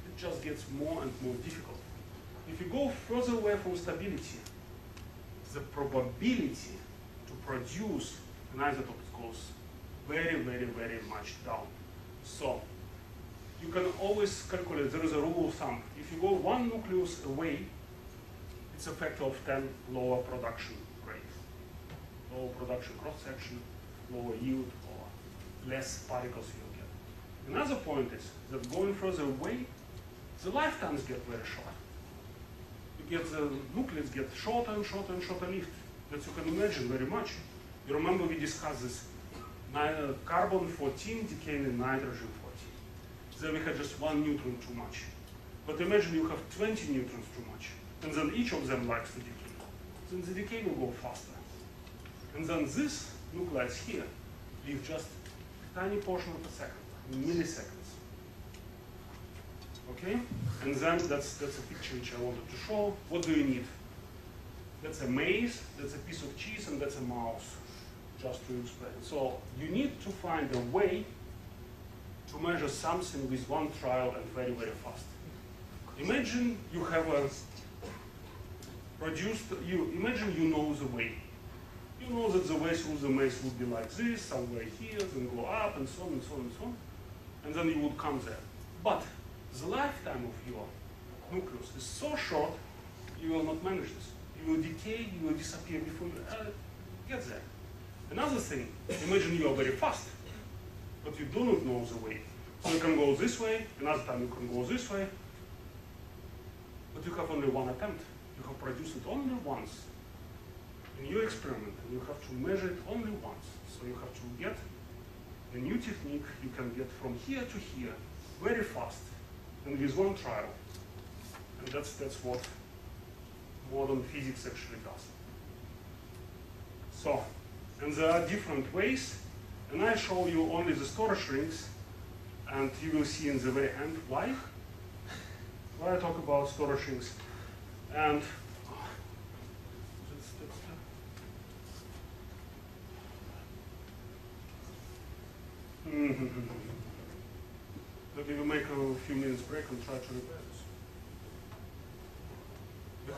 It just gets more and more difficult. If you go further away from stability, the probability to produce an isotope goes very, very, very much down. So you can always calculate, there is a rule of thumb. If you go one nucleus away, it's a factor of 10 lower production rate. Lower production cross-section, lower yield, or less particles you'll get. Another point is that going further away, the lifetimes get very short. You get the nucleus get shorter and shorter and shorter lived. That you can imagine very much. You remember we discussed this carbon 14 decaying in nitrogen 14. Then we had just one neutron too much. But imagine you have 20 neutrons too much. And then each of them likes to decay. Then the decay will go faster. And then this nuclei here live just a tiny portion of a second, in milliseconds. Okay? And then that's a picture which I wanted to show. What do you need? That's a maze, that's a piece of cheese, and that's a mouse, just to explain. So you need to find a way to measure something with one trial and very, very fast. Imagine you have imagine you know the way. You know that the way through the maze would be like this, somewhere here, then go up, and so on, and so on, and so on. And then you would come there. But the lifetime of your nucleus is so short, you will not manage this. You will decay, you will disappear before you get there. Another thing, imagine you are very fast, but you do not know the way. So you can go this way, another time you can go this way, but you have only one attempt. You have produced it only once in your experiment, and you have to measure it only once. So you have to get a new technique you can get from here to here very fast, and with one trial. And that's what modern physics actually does. So, and there are different ways, and I show you only the storage rings, and you will see in the very end why I talk about storage rings. And okay, we'll make a few minutes break and try to repair this. We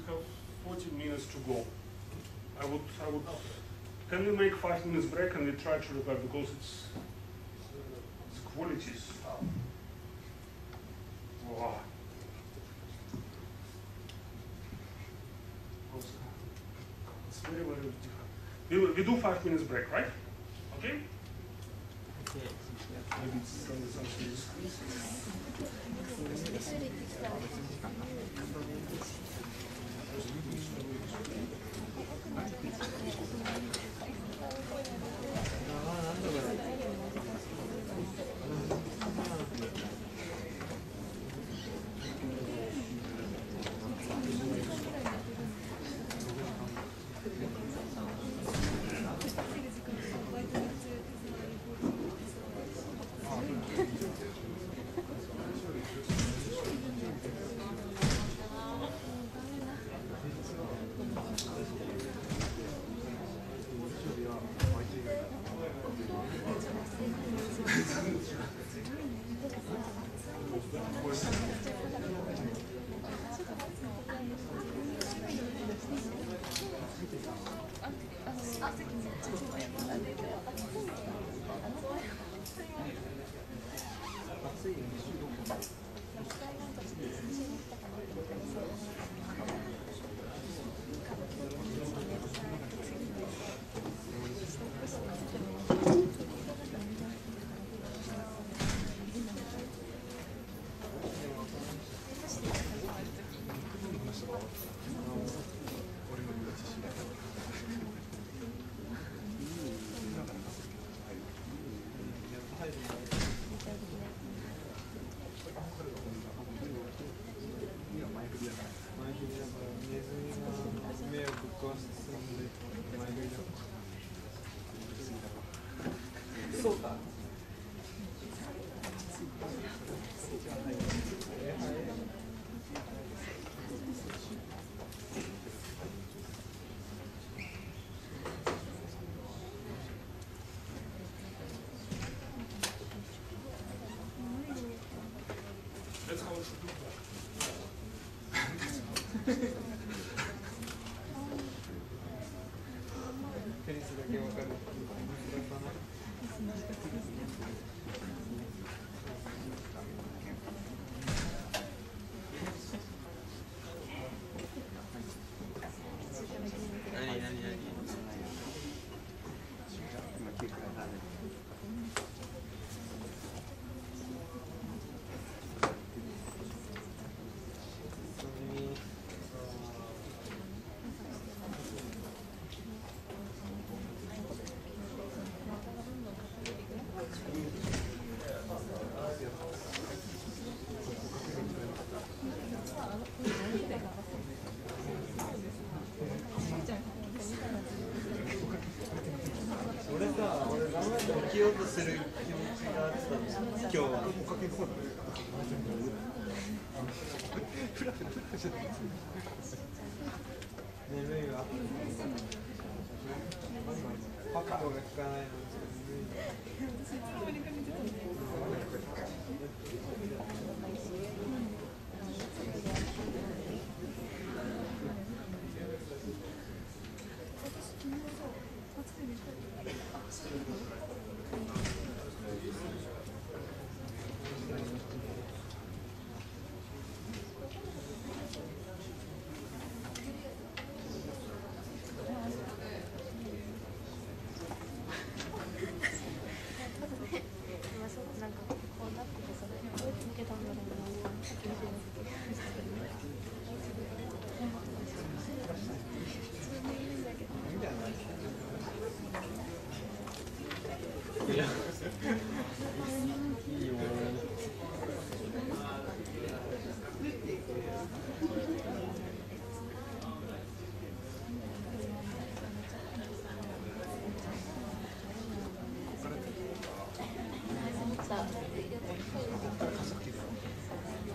have 40 minutes to go. I would. Can we make 5 minutes break and we try to repair because it's the quality is. Wow. It's very, very different. We do 5 minutes break, right? Okay? Maybe it's something. そうか。テニスだけわかる。起きようとする気持ちがあったんですよ、今日は。眠いわ。パッドが効かないので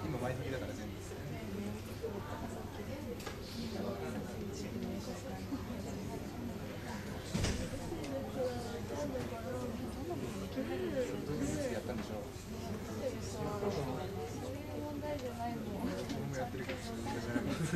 今前向きだから全部やったんでしょ。問題じゃないもん。俺もやってるけどそれ問題じゃないもん。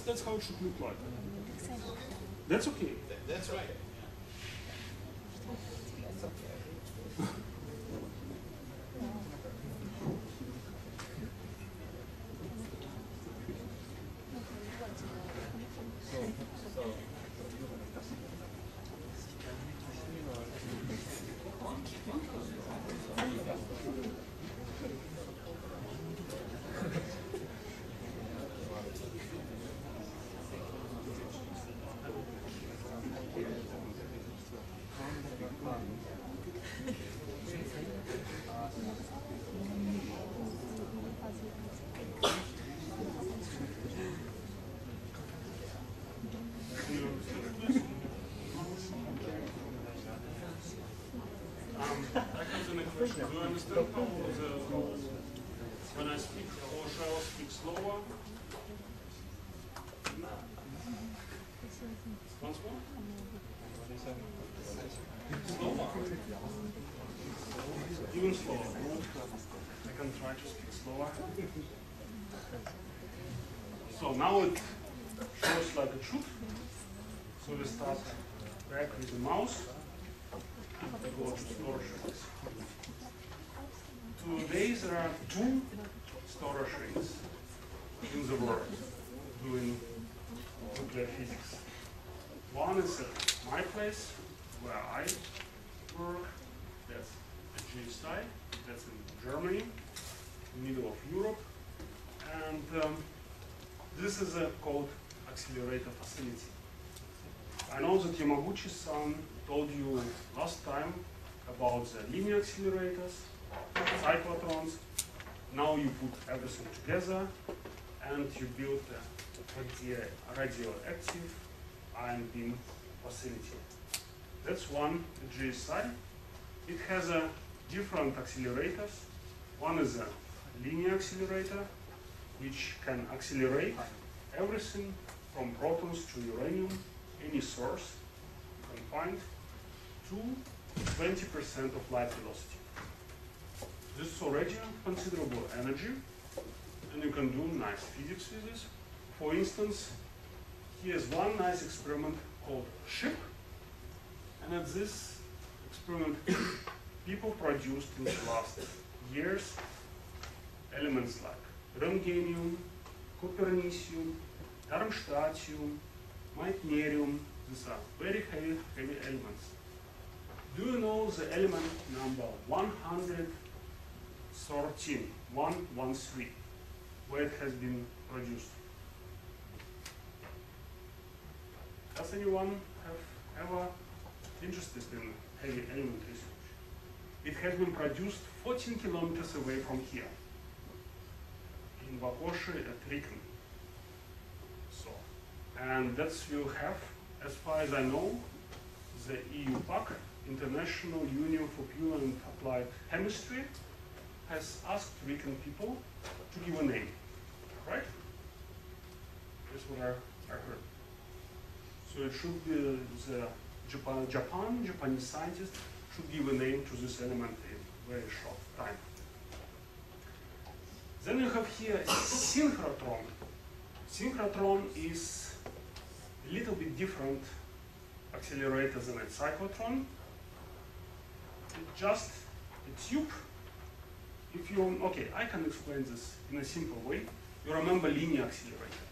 That's how it should look like. That's okay. That's right. Do you understand how when I speak, or shall I speak slower? Once more? Slower. Even slower. I can try to speak slower. So now it shows like it should. So we start back with the mouse. Go to storage. Today there are two storage rings in the world doing nuclear physics. One is at my place where I work, that's at GSI, that's in Germany, middle of Europe, and this is called accelerator facility. I know that Yamaguchi-san told you last time about the linear accelerators, cyclotrons. Now you put everything together and you build a radioactive ion beam facility. That's one at GSI. It has different accelerators. One is a linear accelerator, which can accelerate everything from protons to uranium, any source you can find, to 20% of light velocity. This is already considerable energy, and you can do nice physics with this. For instance, here's one nice experiment called SHIP, and at this experiment, people produced in the last years elements like röntgenium, copernicium, darmstadtium, meitnerium. These are very heavy elements. Do you know the element number 113, 113, where it has been produced? Does anyone have ever interested in heavy element research? It has been produced 14 kilometers away from here, in Vaposhi at Riken. So, and that's you have, as far as I know, the EU PAC, International Union for Pure and Applied Chemistry, has asked Riken people to give a name, right? That's what I heard. So it should be the Japanese scientists should give a name to this element in a very short time. Then you have here synchrotron. Synchrotron is a little bit different accelerator than a cyclotron. It's just a tube. If you, okay, I can explain this in a simple way. You remember linear accelerator.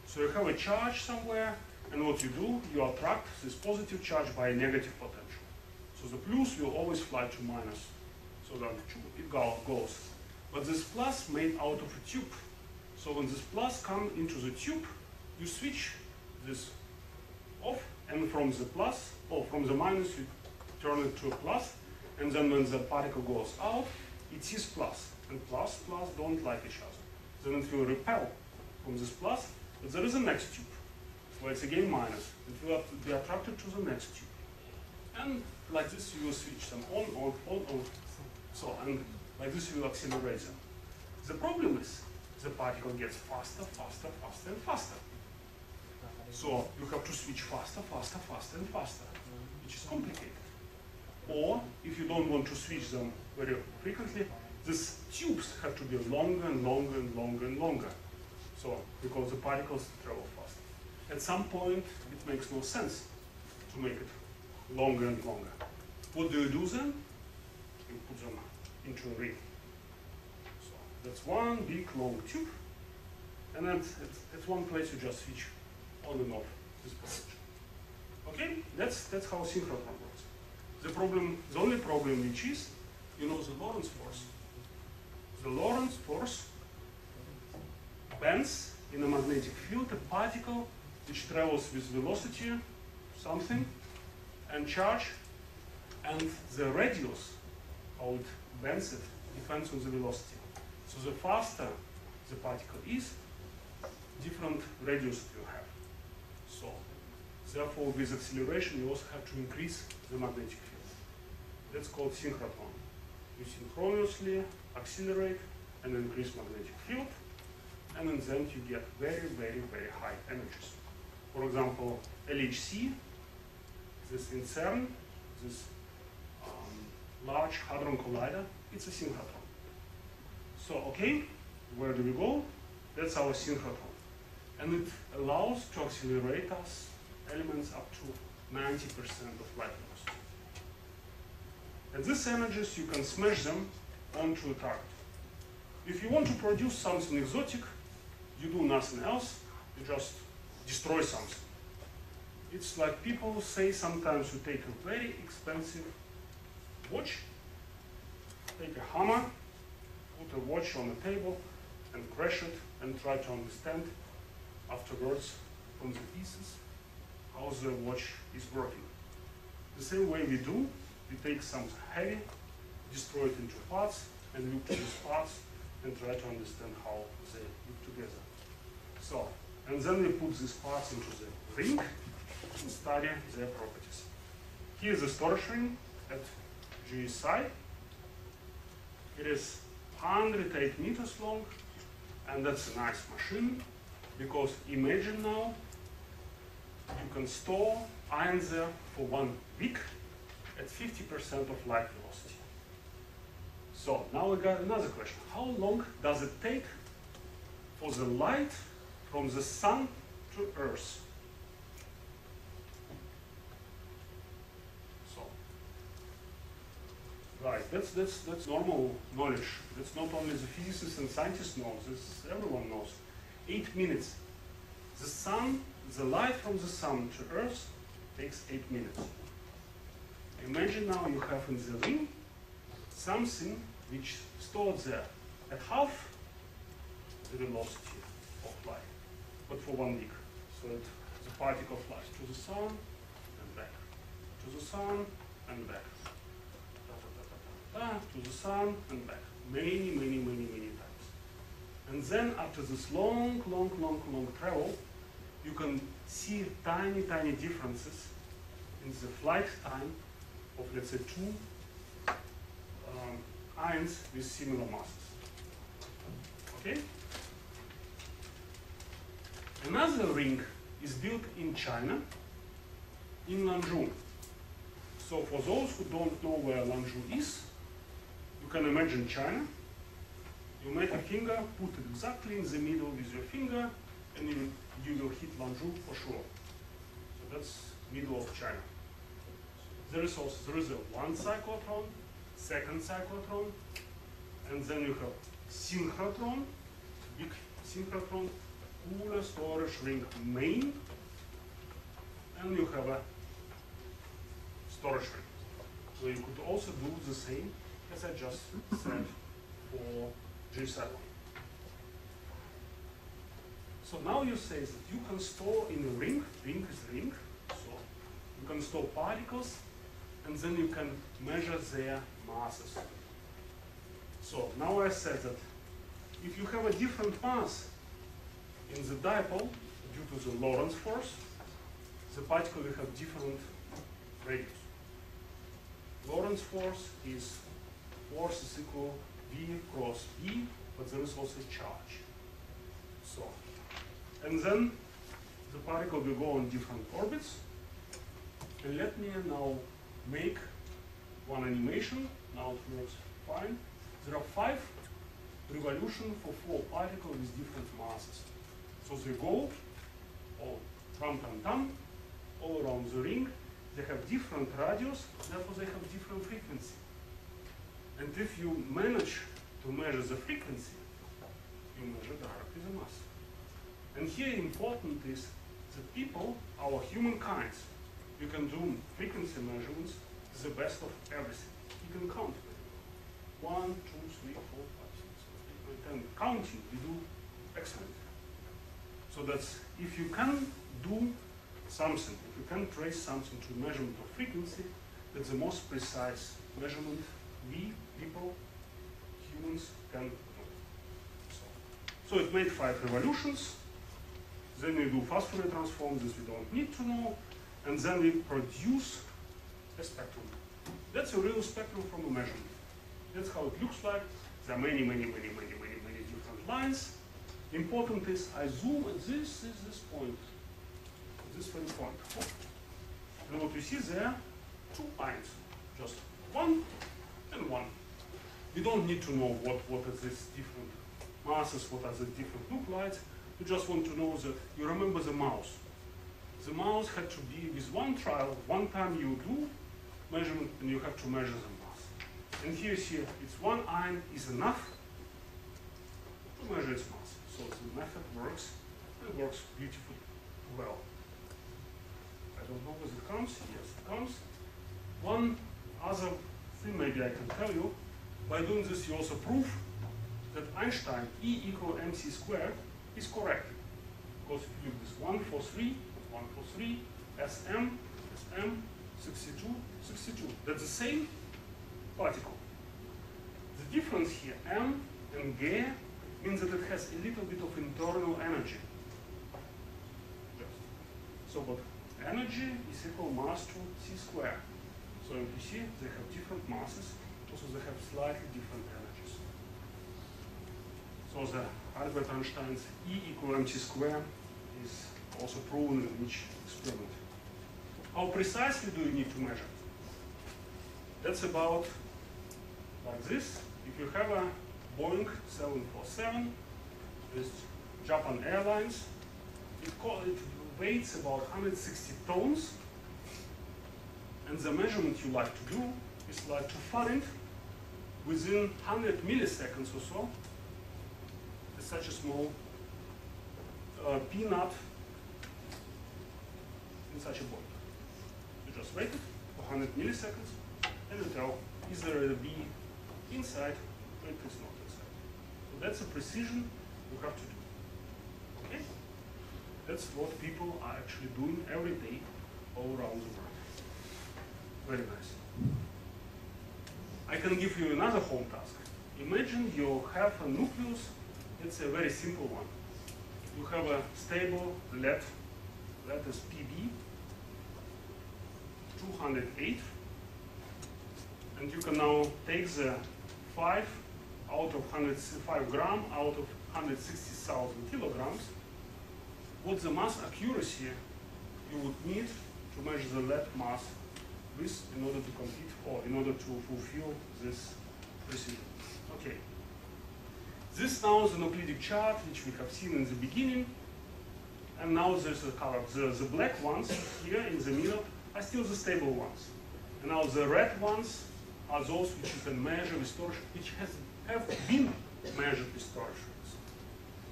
So you have a charge somewhere, and what you do, you attract this positive charge by a negative potential. So the plus will always fly to minus, so that it goes. But this plus made out of a tube. So when this plus comes into the tube, you switch this off, and from the plus, or from the minus, you turn it to a plus, and then when the particle goes out, it sees plus, and plus don't like each other. Then it will repel from this plus, but there is a next tube, where it's again minus. It will be attracted to the next tube. And like this you will switch them on, so, and like this you will accelerate them. The problem is, the particle gets faster, faster, faster, and faster. So you have to switch faster, faster, faster, and faster, which is complicated. Or, if you don't want to switch them very frequently, these tubes have to be longer and longer and longer and longer. So, because the particles travel fast. At some point, it makes no sense to make it longer and longer. What do you do then? You put them into a ring. So, that's one big long tube, and then at one place you just switch on and off this potential. Okay? That's how synchrotron works. The only problem which is, you know the Lorentz force. The Lorentz force bends in a magnetic field a particle which travels with velocity, something, and charge, and the radius, how it bends it, depends on the velocity. So the faster the particle is, different radius it will have. So, therefore, with acceleration, you also have to increase the magnetic field. That's called synchrotron. You synchronously accelerate and increase magnetic field, and in the end you get very, very, very high energies. For example, LHC, this in CERN, this large hadron collider, it's a synchrotron. So, okay, where do we go? That's our synchrotron. And it allows to accelerate us elements up to 90% of light velocity. And these energies, you can smash them onto a target. If you want to produce something exotic, you do nothing else, you just destroy something. It's like people say sometimes you take a very expensive watch, take a hammer, put a watch on the table, and crash it, and try to understand afterwards from the pieces how the watch is working. The same way we do, we take something heavy, destroy it into parts, and look to these parts and try to understand how they look together. So, and then we put these parts into the ring and study their properties. Here is the storage ring at GSI. It is 108 meters long, and that's a nice machine, because imagine now you can store ions there for 1 week at 50% of light velocity. So now we got another question. How long does it take for the light from the sun to Earth? So, right, that's normal knowledge. That's not only the physicists and scientists know, this everyone knows. 8 minutes. The sun, the light from the sun to Earth takes 8 minutes. Imagine now you have in the ring something which stored there at half the velocity of light, but for 1 week. So that the particle flies to the sun and back, to the sun and back, to the sun and back, many times. And then after this long travel, you can see tiny differences in the flight time of, let's say, 2 ions with similar masses. Okay? Another ring is built in China, in Lanzhou. So for those who don't know where Lanzhou is, you can imagine China. You make a finger, put it exactly in the middle with your finger, and you will hit Lanzhou for sure. So that's middle of China. There is a 1 cyclotron, 2nd cyclotron, and then you have synchrotron, big synchrotron, cooler storage ring main, and you have a storage ring. So you could also do the same as I just said for GSI. So now you say that you can store in a ring is ring, so you can store particles, and then you can measure their masses. So now I said that if you have a different mass in the dipole due to the Lorentz force, the particle will have different radius. Lorentz force is equal V cross E, but there is also charge. So, and then the particle will go on different orbits. And let me now make one animation. Now it works fine. There are 5 revolutions for 4 particles with different masses. So they go all all around the ring. They have different radius, therefore they have different frequency. And if you manage to measure the frequency, you measure directly the mass. And here important is that people, our humankind, you can do frequency measurements, the best of everything. You can count. 1, 2, 3, 4, 5, 6, 7, 8, 9, 10. Counting, you do excellent. So that's, if you can do something, if you can trace something to measurement of frequency, that's the most precise measurement we, people, humans, can do. So it made 5 revolutions. Then we do fast Fourier transform, this we don't need to know. And then we produce a spectrum. That's a real spectrum from a measurement. That's how it looks like. There are many different lines. Important is I zoom, and this is this point, this very point. And what you see there, 2 lines, just 1 and 1. We don't need to know what are these different masses, what are the different look likes. You just want to know that you remember the mouse. The mouse had to be with one trial, one time you do measurement, and you have to measure the mass. And here you see it's 1 ion is enough to measure its mass. So the method works, and it works beautifully well. I don't know whether it comes. Yes, it comes. One other thing maybe I can tell you, by doing this you also prove that Einstein E equal mc squared is correct. Because if you do this 1, 4, 3, 1, 4, 3, SM, 62, 62. That's the same particle. The difference here, M and G, means that it has a little bit of internal energy. So, but energy is equal mass to c squared. So you see, they have different masses, also they have slightly different energies. So the Albert Einstein's E equal mc squared is also proven in each experiment. How precisely do you need to measure? That's about like this. If you have a Boeing 747 with Japan Airlines, it weighs about 160 tons, and the measurement you like to do is like to find within 100 milliseconds or so such a small peanut in such a boat. You just wait it for 100 milliseconds and you tell is there a bee inside or it is not inside. So that's a precision you have to do. Okay? That's what people are actually doing every day all around the world. Very nice. I can give you another home task. Imagine you have a nucleus. It's a very simple one. You have a stable lead, that is Pb, 208, and you can now take the 5 out of 105 gram out of 160,000 kilograms. What the mass accuracy you would need to measure the lead mass with in order to compete or in order to fulfill this precision. Okay. This now is an Euclidean chart which we have seen in the beginning, and now there's a color. The black ones here in the middle are still the stable ones, and now the red ones are those which you can measure with torsion, which have been measured with torsions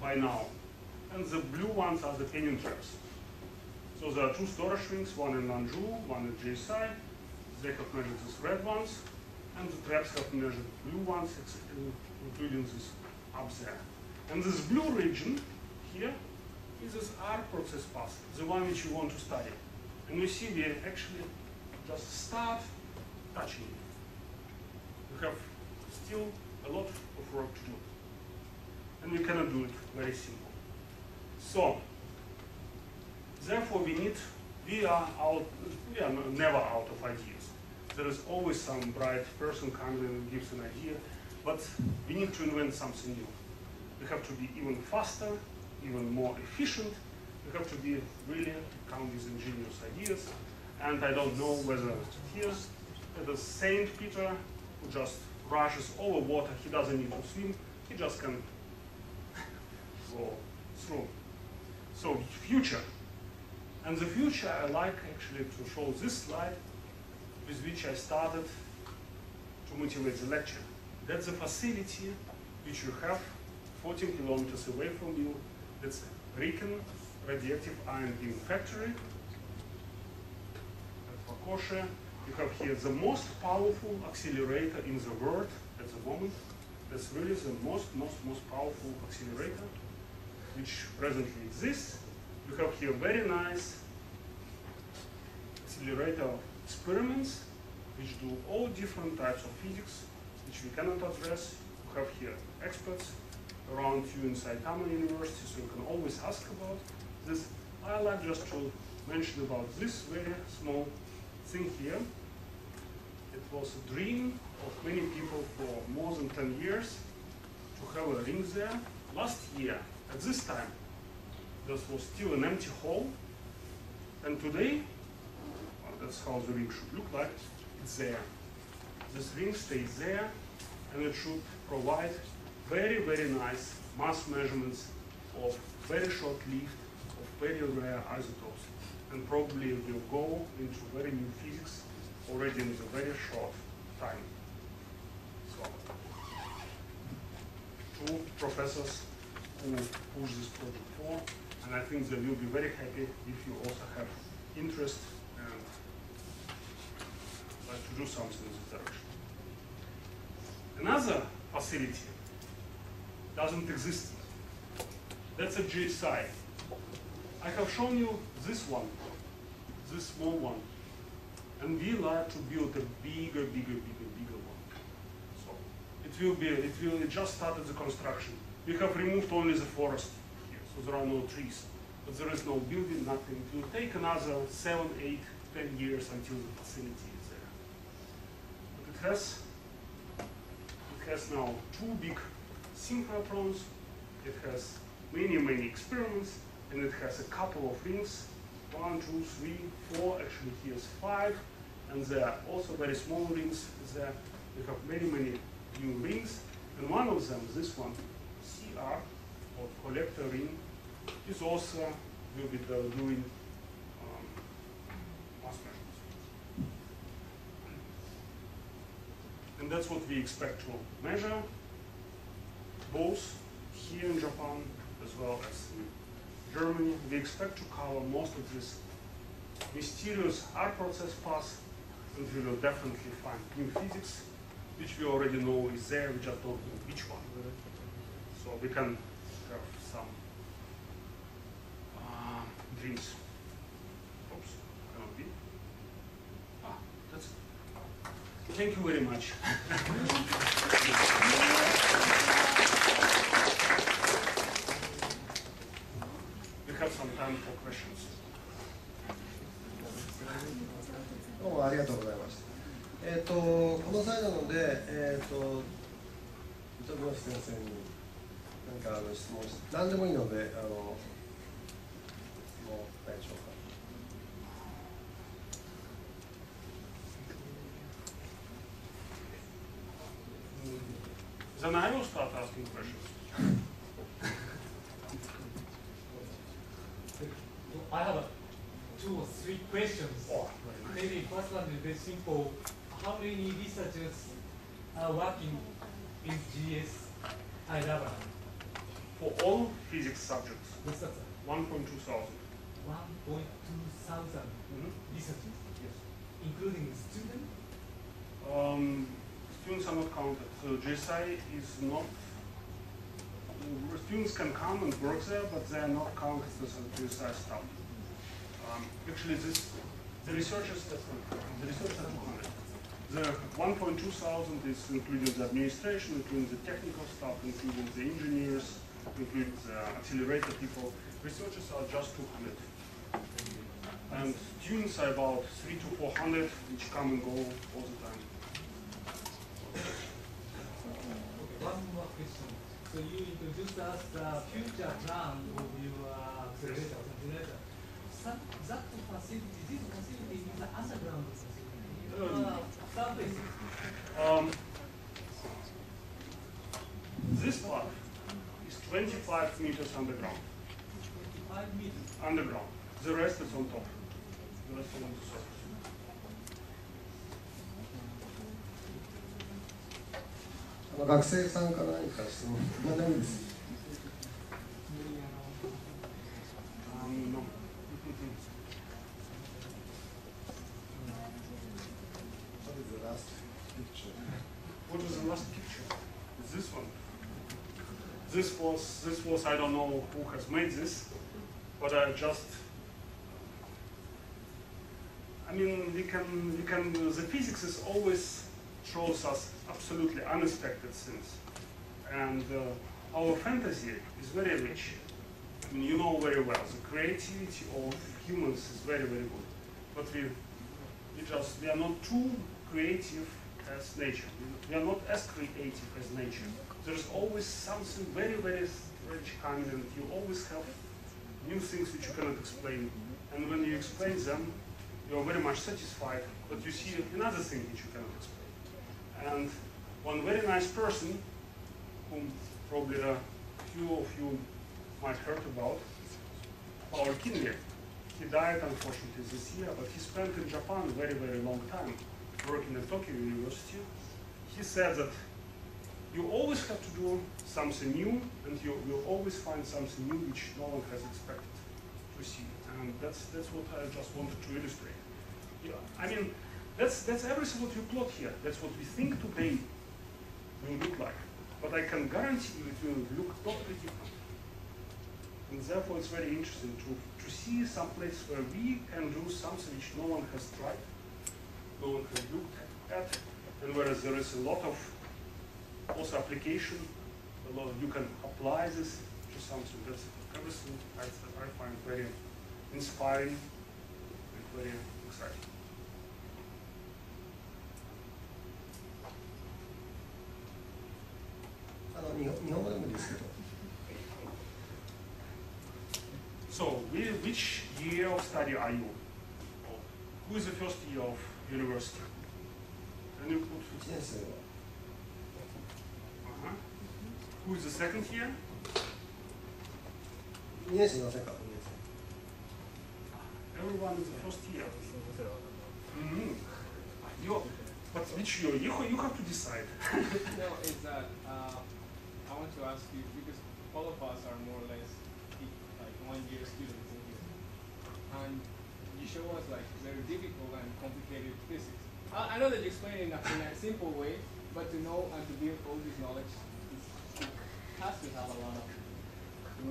by now, and the blue ones are the pinion traps. So there are 2 storage rings, one in Lanzhou, one at GSI. They have measured these red ones, and the traps have measured blue ones, including this up there. And this blue region here is this R process path, the one which you want to study. And you see we actually just start touching it. You have still a lot of work to do. And we cannot do it very simple. So, therefore we are never out of ideas. There is always some bright person comes and gives an idea, but we need to invent something new. We have to be even faster, even more efficient. We have to be really come with ingenious ideas. And I don't know whether here the Saint Peter who just rushes over water, he doesn't need to swim, he just can go through. So future. And the future I like actually to show this slide with which I started to motivate the lecture. That's the facility which you have 14 kilometers away from you. That's RIKEN, Radioactive Ion Beam Factory. At Vakoshe, you have here the most powerful accelerator in the world at the moment. That's really the most powerful accelerator which presently exists. You have here very nice accelerator experiments which do all different types of physics which we cannot address. You have here experts around you in埼玉University, so you can always ask about this. I like just to mention about this very small thing here. It was a dream of many people for more than 10 years to have a ring there. Last year, at this time, there was still an empty hole, and today, well, that's how the ring should look like, it's there. This ring stays there, and it should provide very nice mass measurements of very short lived, of very rare isotopes, and probably will go into very new physics already in a very short time. So, two professors who push this project forward, and I think they will be very happy if you also have interest and like to do something in this direction. Another facility doesn't exist. That's a GSI. I have shown you this one, this small one, and we like to build a bigger one. So it just started the construction. We have removed only the forest here, so there are no trees, but there is no building, nothing. It will take another 7, 8, 10 years until the facility is there. But it has now 2 big synchrotrons, it has many experiments, and it has a couple of rings, 1, 2, 3, 4, actually here's 5, and there are also very small rings there. We have many new rings, and one of them, this one, CR, or collector ring, is also will be doing mass measurements. And that's what we expect to measure, both here in Japan as well as in Germany. We expect to cover most of this mysterious R process path, and we will definitely find new physics, which we already know is there, we just don't know which one. So we can have some dreams. Oops, cannot be. That's it. Thank you very much. We have some time for questions. どうもありがとうございました。この際なので、糸村先生に何か質問何でもいいので、質問ないでしょうか。Then I will start asking questions. I have 2 or 3 questions. Oh, Maybe first one is very simple. How many researchers are working in GSI lab? For all physics subjects, What's that? 1.2 thousand. 1.2 thousand researchers, Yes. including students. Students are not counted. So GSI is not. Students can come and work there, but they are not counted as GSI staff. Actually, the researchers are 200. The 1,200 is including the administration, including the technical staff, including the engineers, including the accelerator people. Researchers are just 200. And students are about 300 to 400, which come and go all the time. One more question. So you introduced us the future plan of your accelerator, something like that. That facility, this facility is an underground facility. Surface. This part is 25 meters underground. 25 meters. Underground. The rest is on top. The rest is on the surface. 学生さんから何か質問、何でもいいです。No. What is the last picture? What was the last picture? Is this one? This was I don't know who has made this, but I mean we can the physics is always shows us absolutely unexpected things, and our fantasy is very rich. I mean, you know very well the creativity of humans is very, very good, but we are not too creative as nature. We are not as creative as nature. There's always something very, very strange coming, and you always have new things which you cannot explain. And when you explain them, you are very much satisfied, but you see another thing which you cannot explain. And one very nice person, whom probably a few of you might heard about, our Kinley. He died unfortunately this year, but he spent in Japan a very, very long time working at Tokyo University. He said that you always have to do something new, and you will always find something new which no one has expected to see. And that's what I just wanted to illustrate. Yeah, I mean, that's everything what you plot here. That's what we think today will look like. But I can guarantee you it will look totally different. And therefore it's very interesting to see some place where we can do something which no one has tried, no one has looked at, and whereas there is a lot of also application, you can apply this to something. That's everything I find very inspiring and very exciting. So, which year of study are you? Who is the first year of university? Can you put? Who is the second year? Everyone is the first year. But which year? You have to decide. No, it's that I want to ask you, because all of us are more or less like 1 year students in here. And you show us like very difficult and complicated physics. I know that you explain it in a simple way, but to know and to build all this knowledge, it has to have a lot of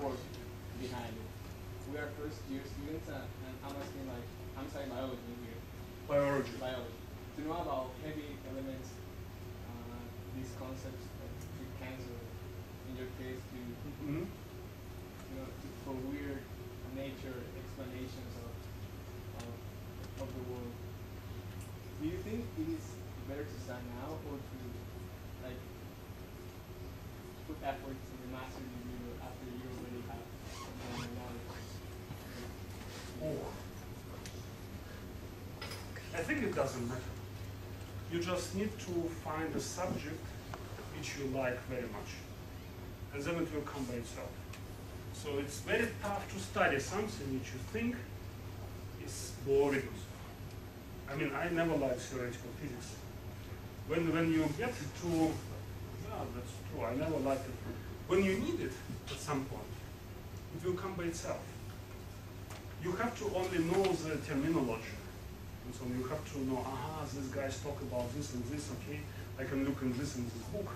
work behind it. We are first year students, and I'm asking like, I'm studying biology here. Biology. To know about heavy elements, these concepts like cancer, in your case, for weird nature explanations of the world. Do you think it is better to start now, or to like put efforts in the master degree after you already have more knowledge? I think it doesn't matter. You just need to find a subject which you like very much, and then it will come by itself. So it's very tough to study something which you think is boring. I mean, I never liked theoretical physics. When you get to, yeah, that's true, I never liked it. When you need it at some point, it will come by itself. You have to only know the terminology. And so you have to know, these guys talk about this and this, okay, I can look in this book.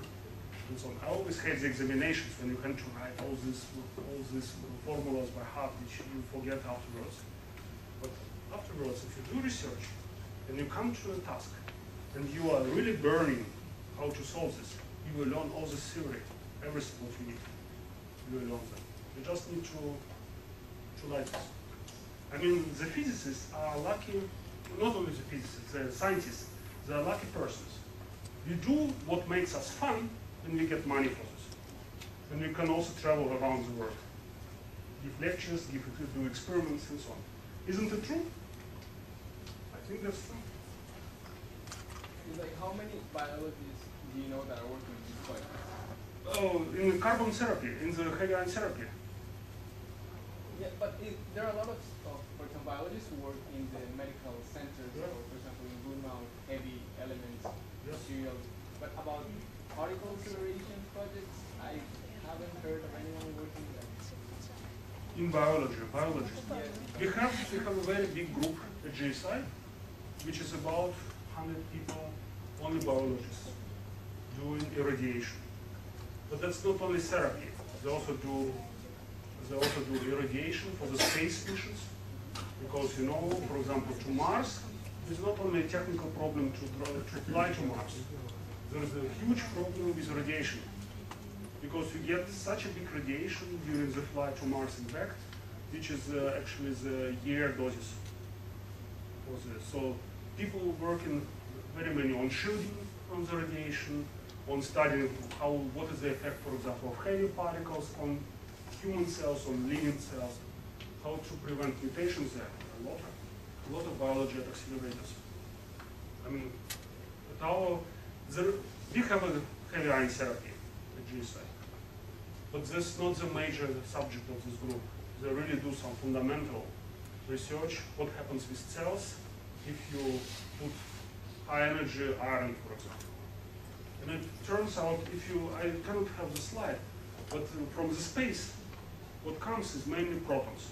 And so I always hate the examinations when you have to write all these formulas by heart which you forget afterwards. But afterwards, if you do research, and you come to a task, and you are really burning how to solve this, you will learn all the theory, everything what you need. You will learn them. You just need to like this. I mean, the physicists are lucky, not only the physicists, the scientists, they are lucky persons. We do what makes us fun, and we get money for this. And we can also travel around the world. Give lectures, do experiments, and so on. Isn't it true? I think that's true. Like, how many biologists do you know that are working in this project? Oh, in carbon therapy, in the heavy ion therapy. Yeah, but there are a lot of, for example, biologists who work in the medical centers, Yeah. or for example, in Burma, heavy elements, Yeah. materials. But about particle acceleration projects, I haven't heard of anyone working in that. In biology, biologists. Yes. We have a very big group at GSI, which is about 100 people, only biologists, doing irradiation. But that's not only therapy. They also do irradiation for the space missions, because you know, for example, to Mars, it's not only a technical problem to fly to Mars. There is a huge problem with radiation, because you get such a big radiation during the flight to Mars and back, which is actually the year doses for this. So people working very many on shielding from the radiation, on studying what is the effect, for example, of heavy particles on human cells, on living cells, how to prevent mutations there. A lot of biology at accelerators. I mean, we have a heavy ion therapy at GSI, but that's not the major subject of this group. They really do some fundamental research, what happens with cells if you put high energy iron, for example. And it turns out, I cannot have the slide, but from the space, what comes is mainly protons.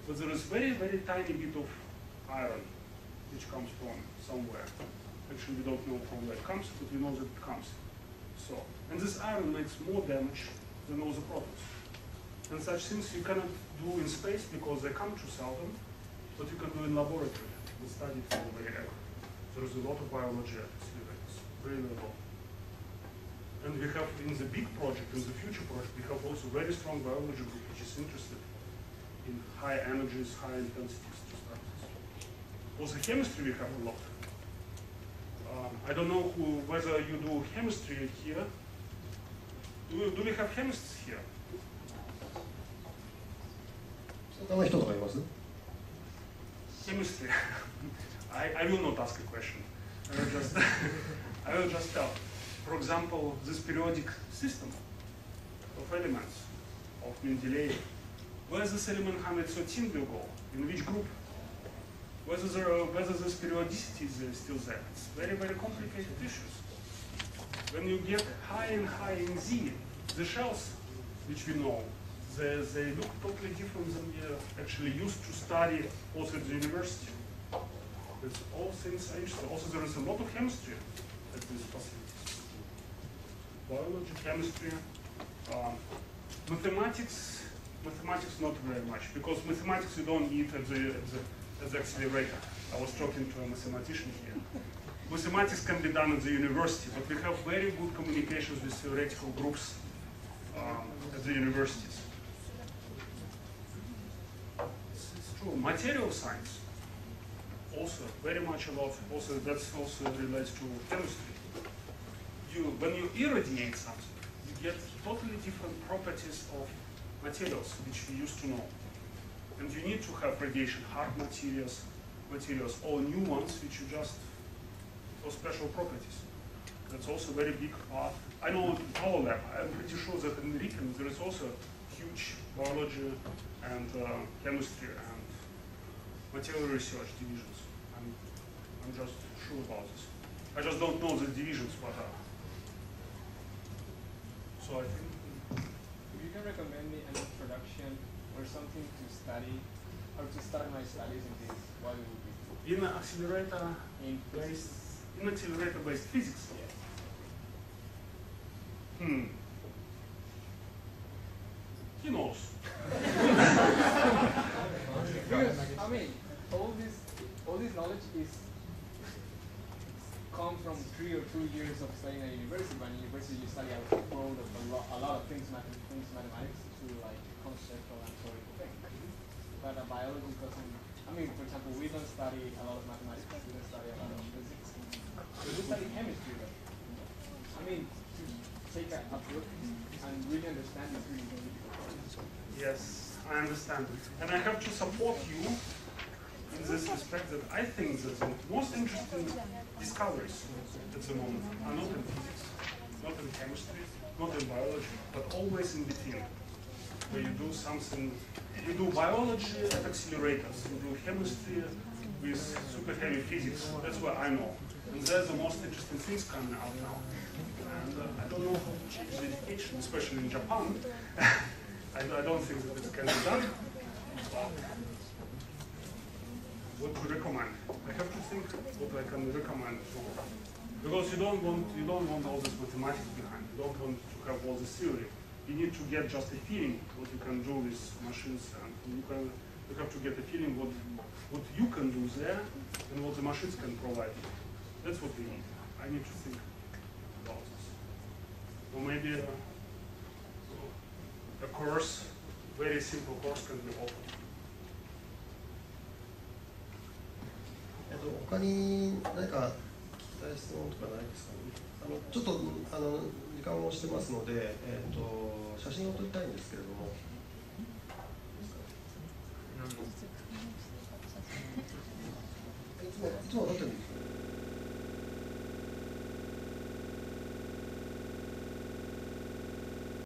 But there is very, very tiny bit of iron which comes from somewhere. Actually, we don't know from where it comes, but we know that it comes. So, and this iron makes more damage than all the protons. And such things you cannot do in space because they come too seldom, but you can do in laboratory. We study it for the very ever. There is a lot of biology at accelerators, really a lot. And we have in the big project, in the future project, we have also very strong biology group which is interested in high energies, high intensities to start this. Also chemistry we have a lot. I don't know whether you do chemistry here. Do we have chemists here? 他の人とかいます？ Chemistry. I will not ask a question. I will just tell. For example, this periodic system of elements of Mendeleev, where this element 113 will go, in which group, whether this periodicity is still there. It's very, very complicated issues. When you get high and high in Z, the shells, which we know, they look totally different than we actually used to study also at the university. It's all things are interesting. Also, there is a lot of chemistry at these facilities. Biology, chemistry, mathematics not very much, because mathematics you don't need at the accelerator. I was talking to a mathematician here. Mathematics can be done at the university, but we have very good communications with theoretical groups at the universities. It's true. Material science, also very much a lot. Also, that's also relates to chemistry. When you irradiate something, you get totally different properties of materials which we used to know. And you need to have radiation hard materials, or new ones which you just for special properties. That's also a very big part. I know in our lab, I'm pretty sure that in RIKEN there is also huge biology and chemistry and material research divisions. I'm just sure about this. I just don't know the divisions what are. So I think. If you can recommend me an introduction or something to study, or to start my studies in this, what it would be? In accelerator-based physics. Yes. He knows. Because, I mean, all this knowledge comes from 3 or 2 years of studying at university, but in university you study a lot of things, mathematics to like conceptual and theoretical things. But biology doesn't. I mean, for example, we don't study a lot of mathematics. We don't study a lot of physics. We study chemistry, though. I mean, to take a book and really understand it really difficult. Yes, I understand. And I have to support you in this respect that I think that the most interesting discoveries at the moment are not in physics, not in chemistry, not in biology, but always in between. Where you do something, you do biology at accelerators, you do chemistry with super heavy physics. That's what I know. And they're the most interesting things coming out now. And I don't know how to change the education, especially in Japan. I don't think that it can be done. What to recommend? I have to think what I can recommend. Because you don't want all this mathematics behind. You don't want to have all this theory. You need to get just a feeling what you can do with machines, and you have to get a feeling what you can do there and what the machines can provide you. That's what we need. I need to think about this. Or maybe a course, very simple course can be offered. 他に何か聞きたい質問とかないですかね。ちょっと時間をしてますので、写真を撮りたいんですけれども。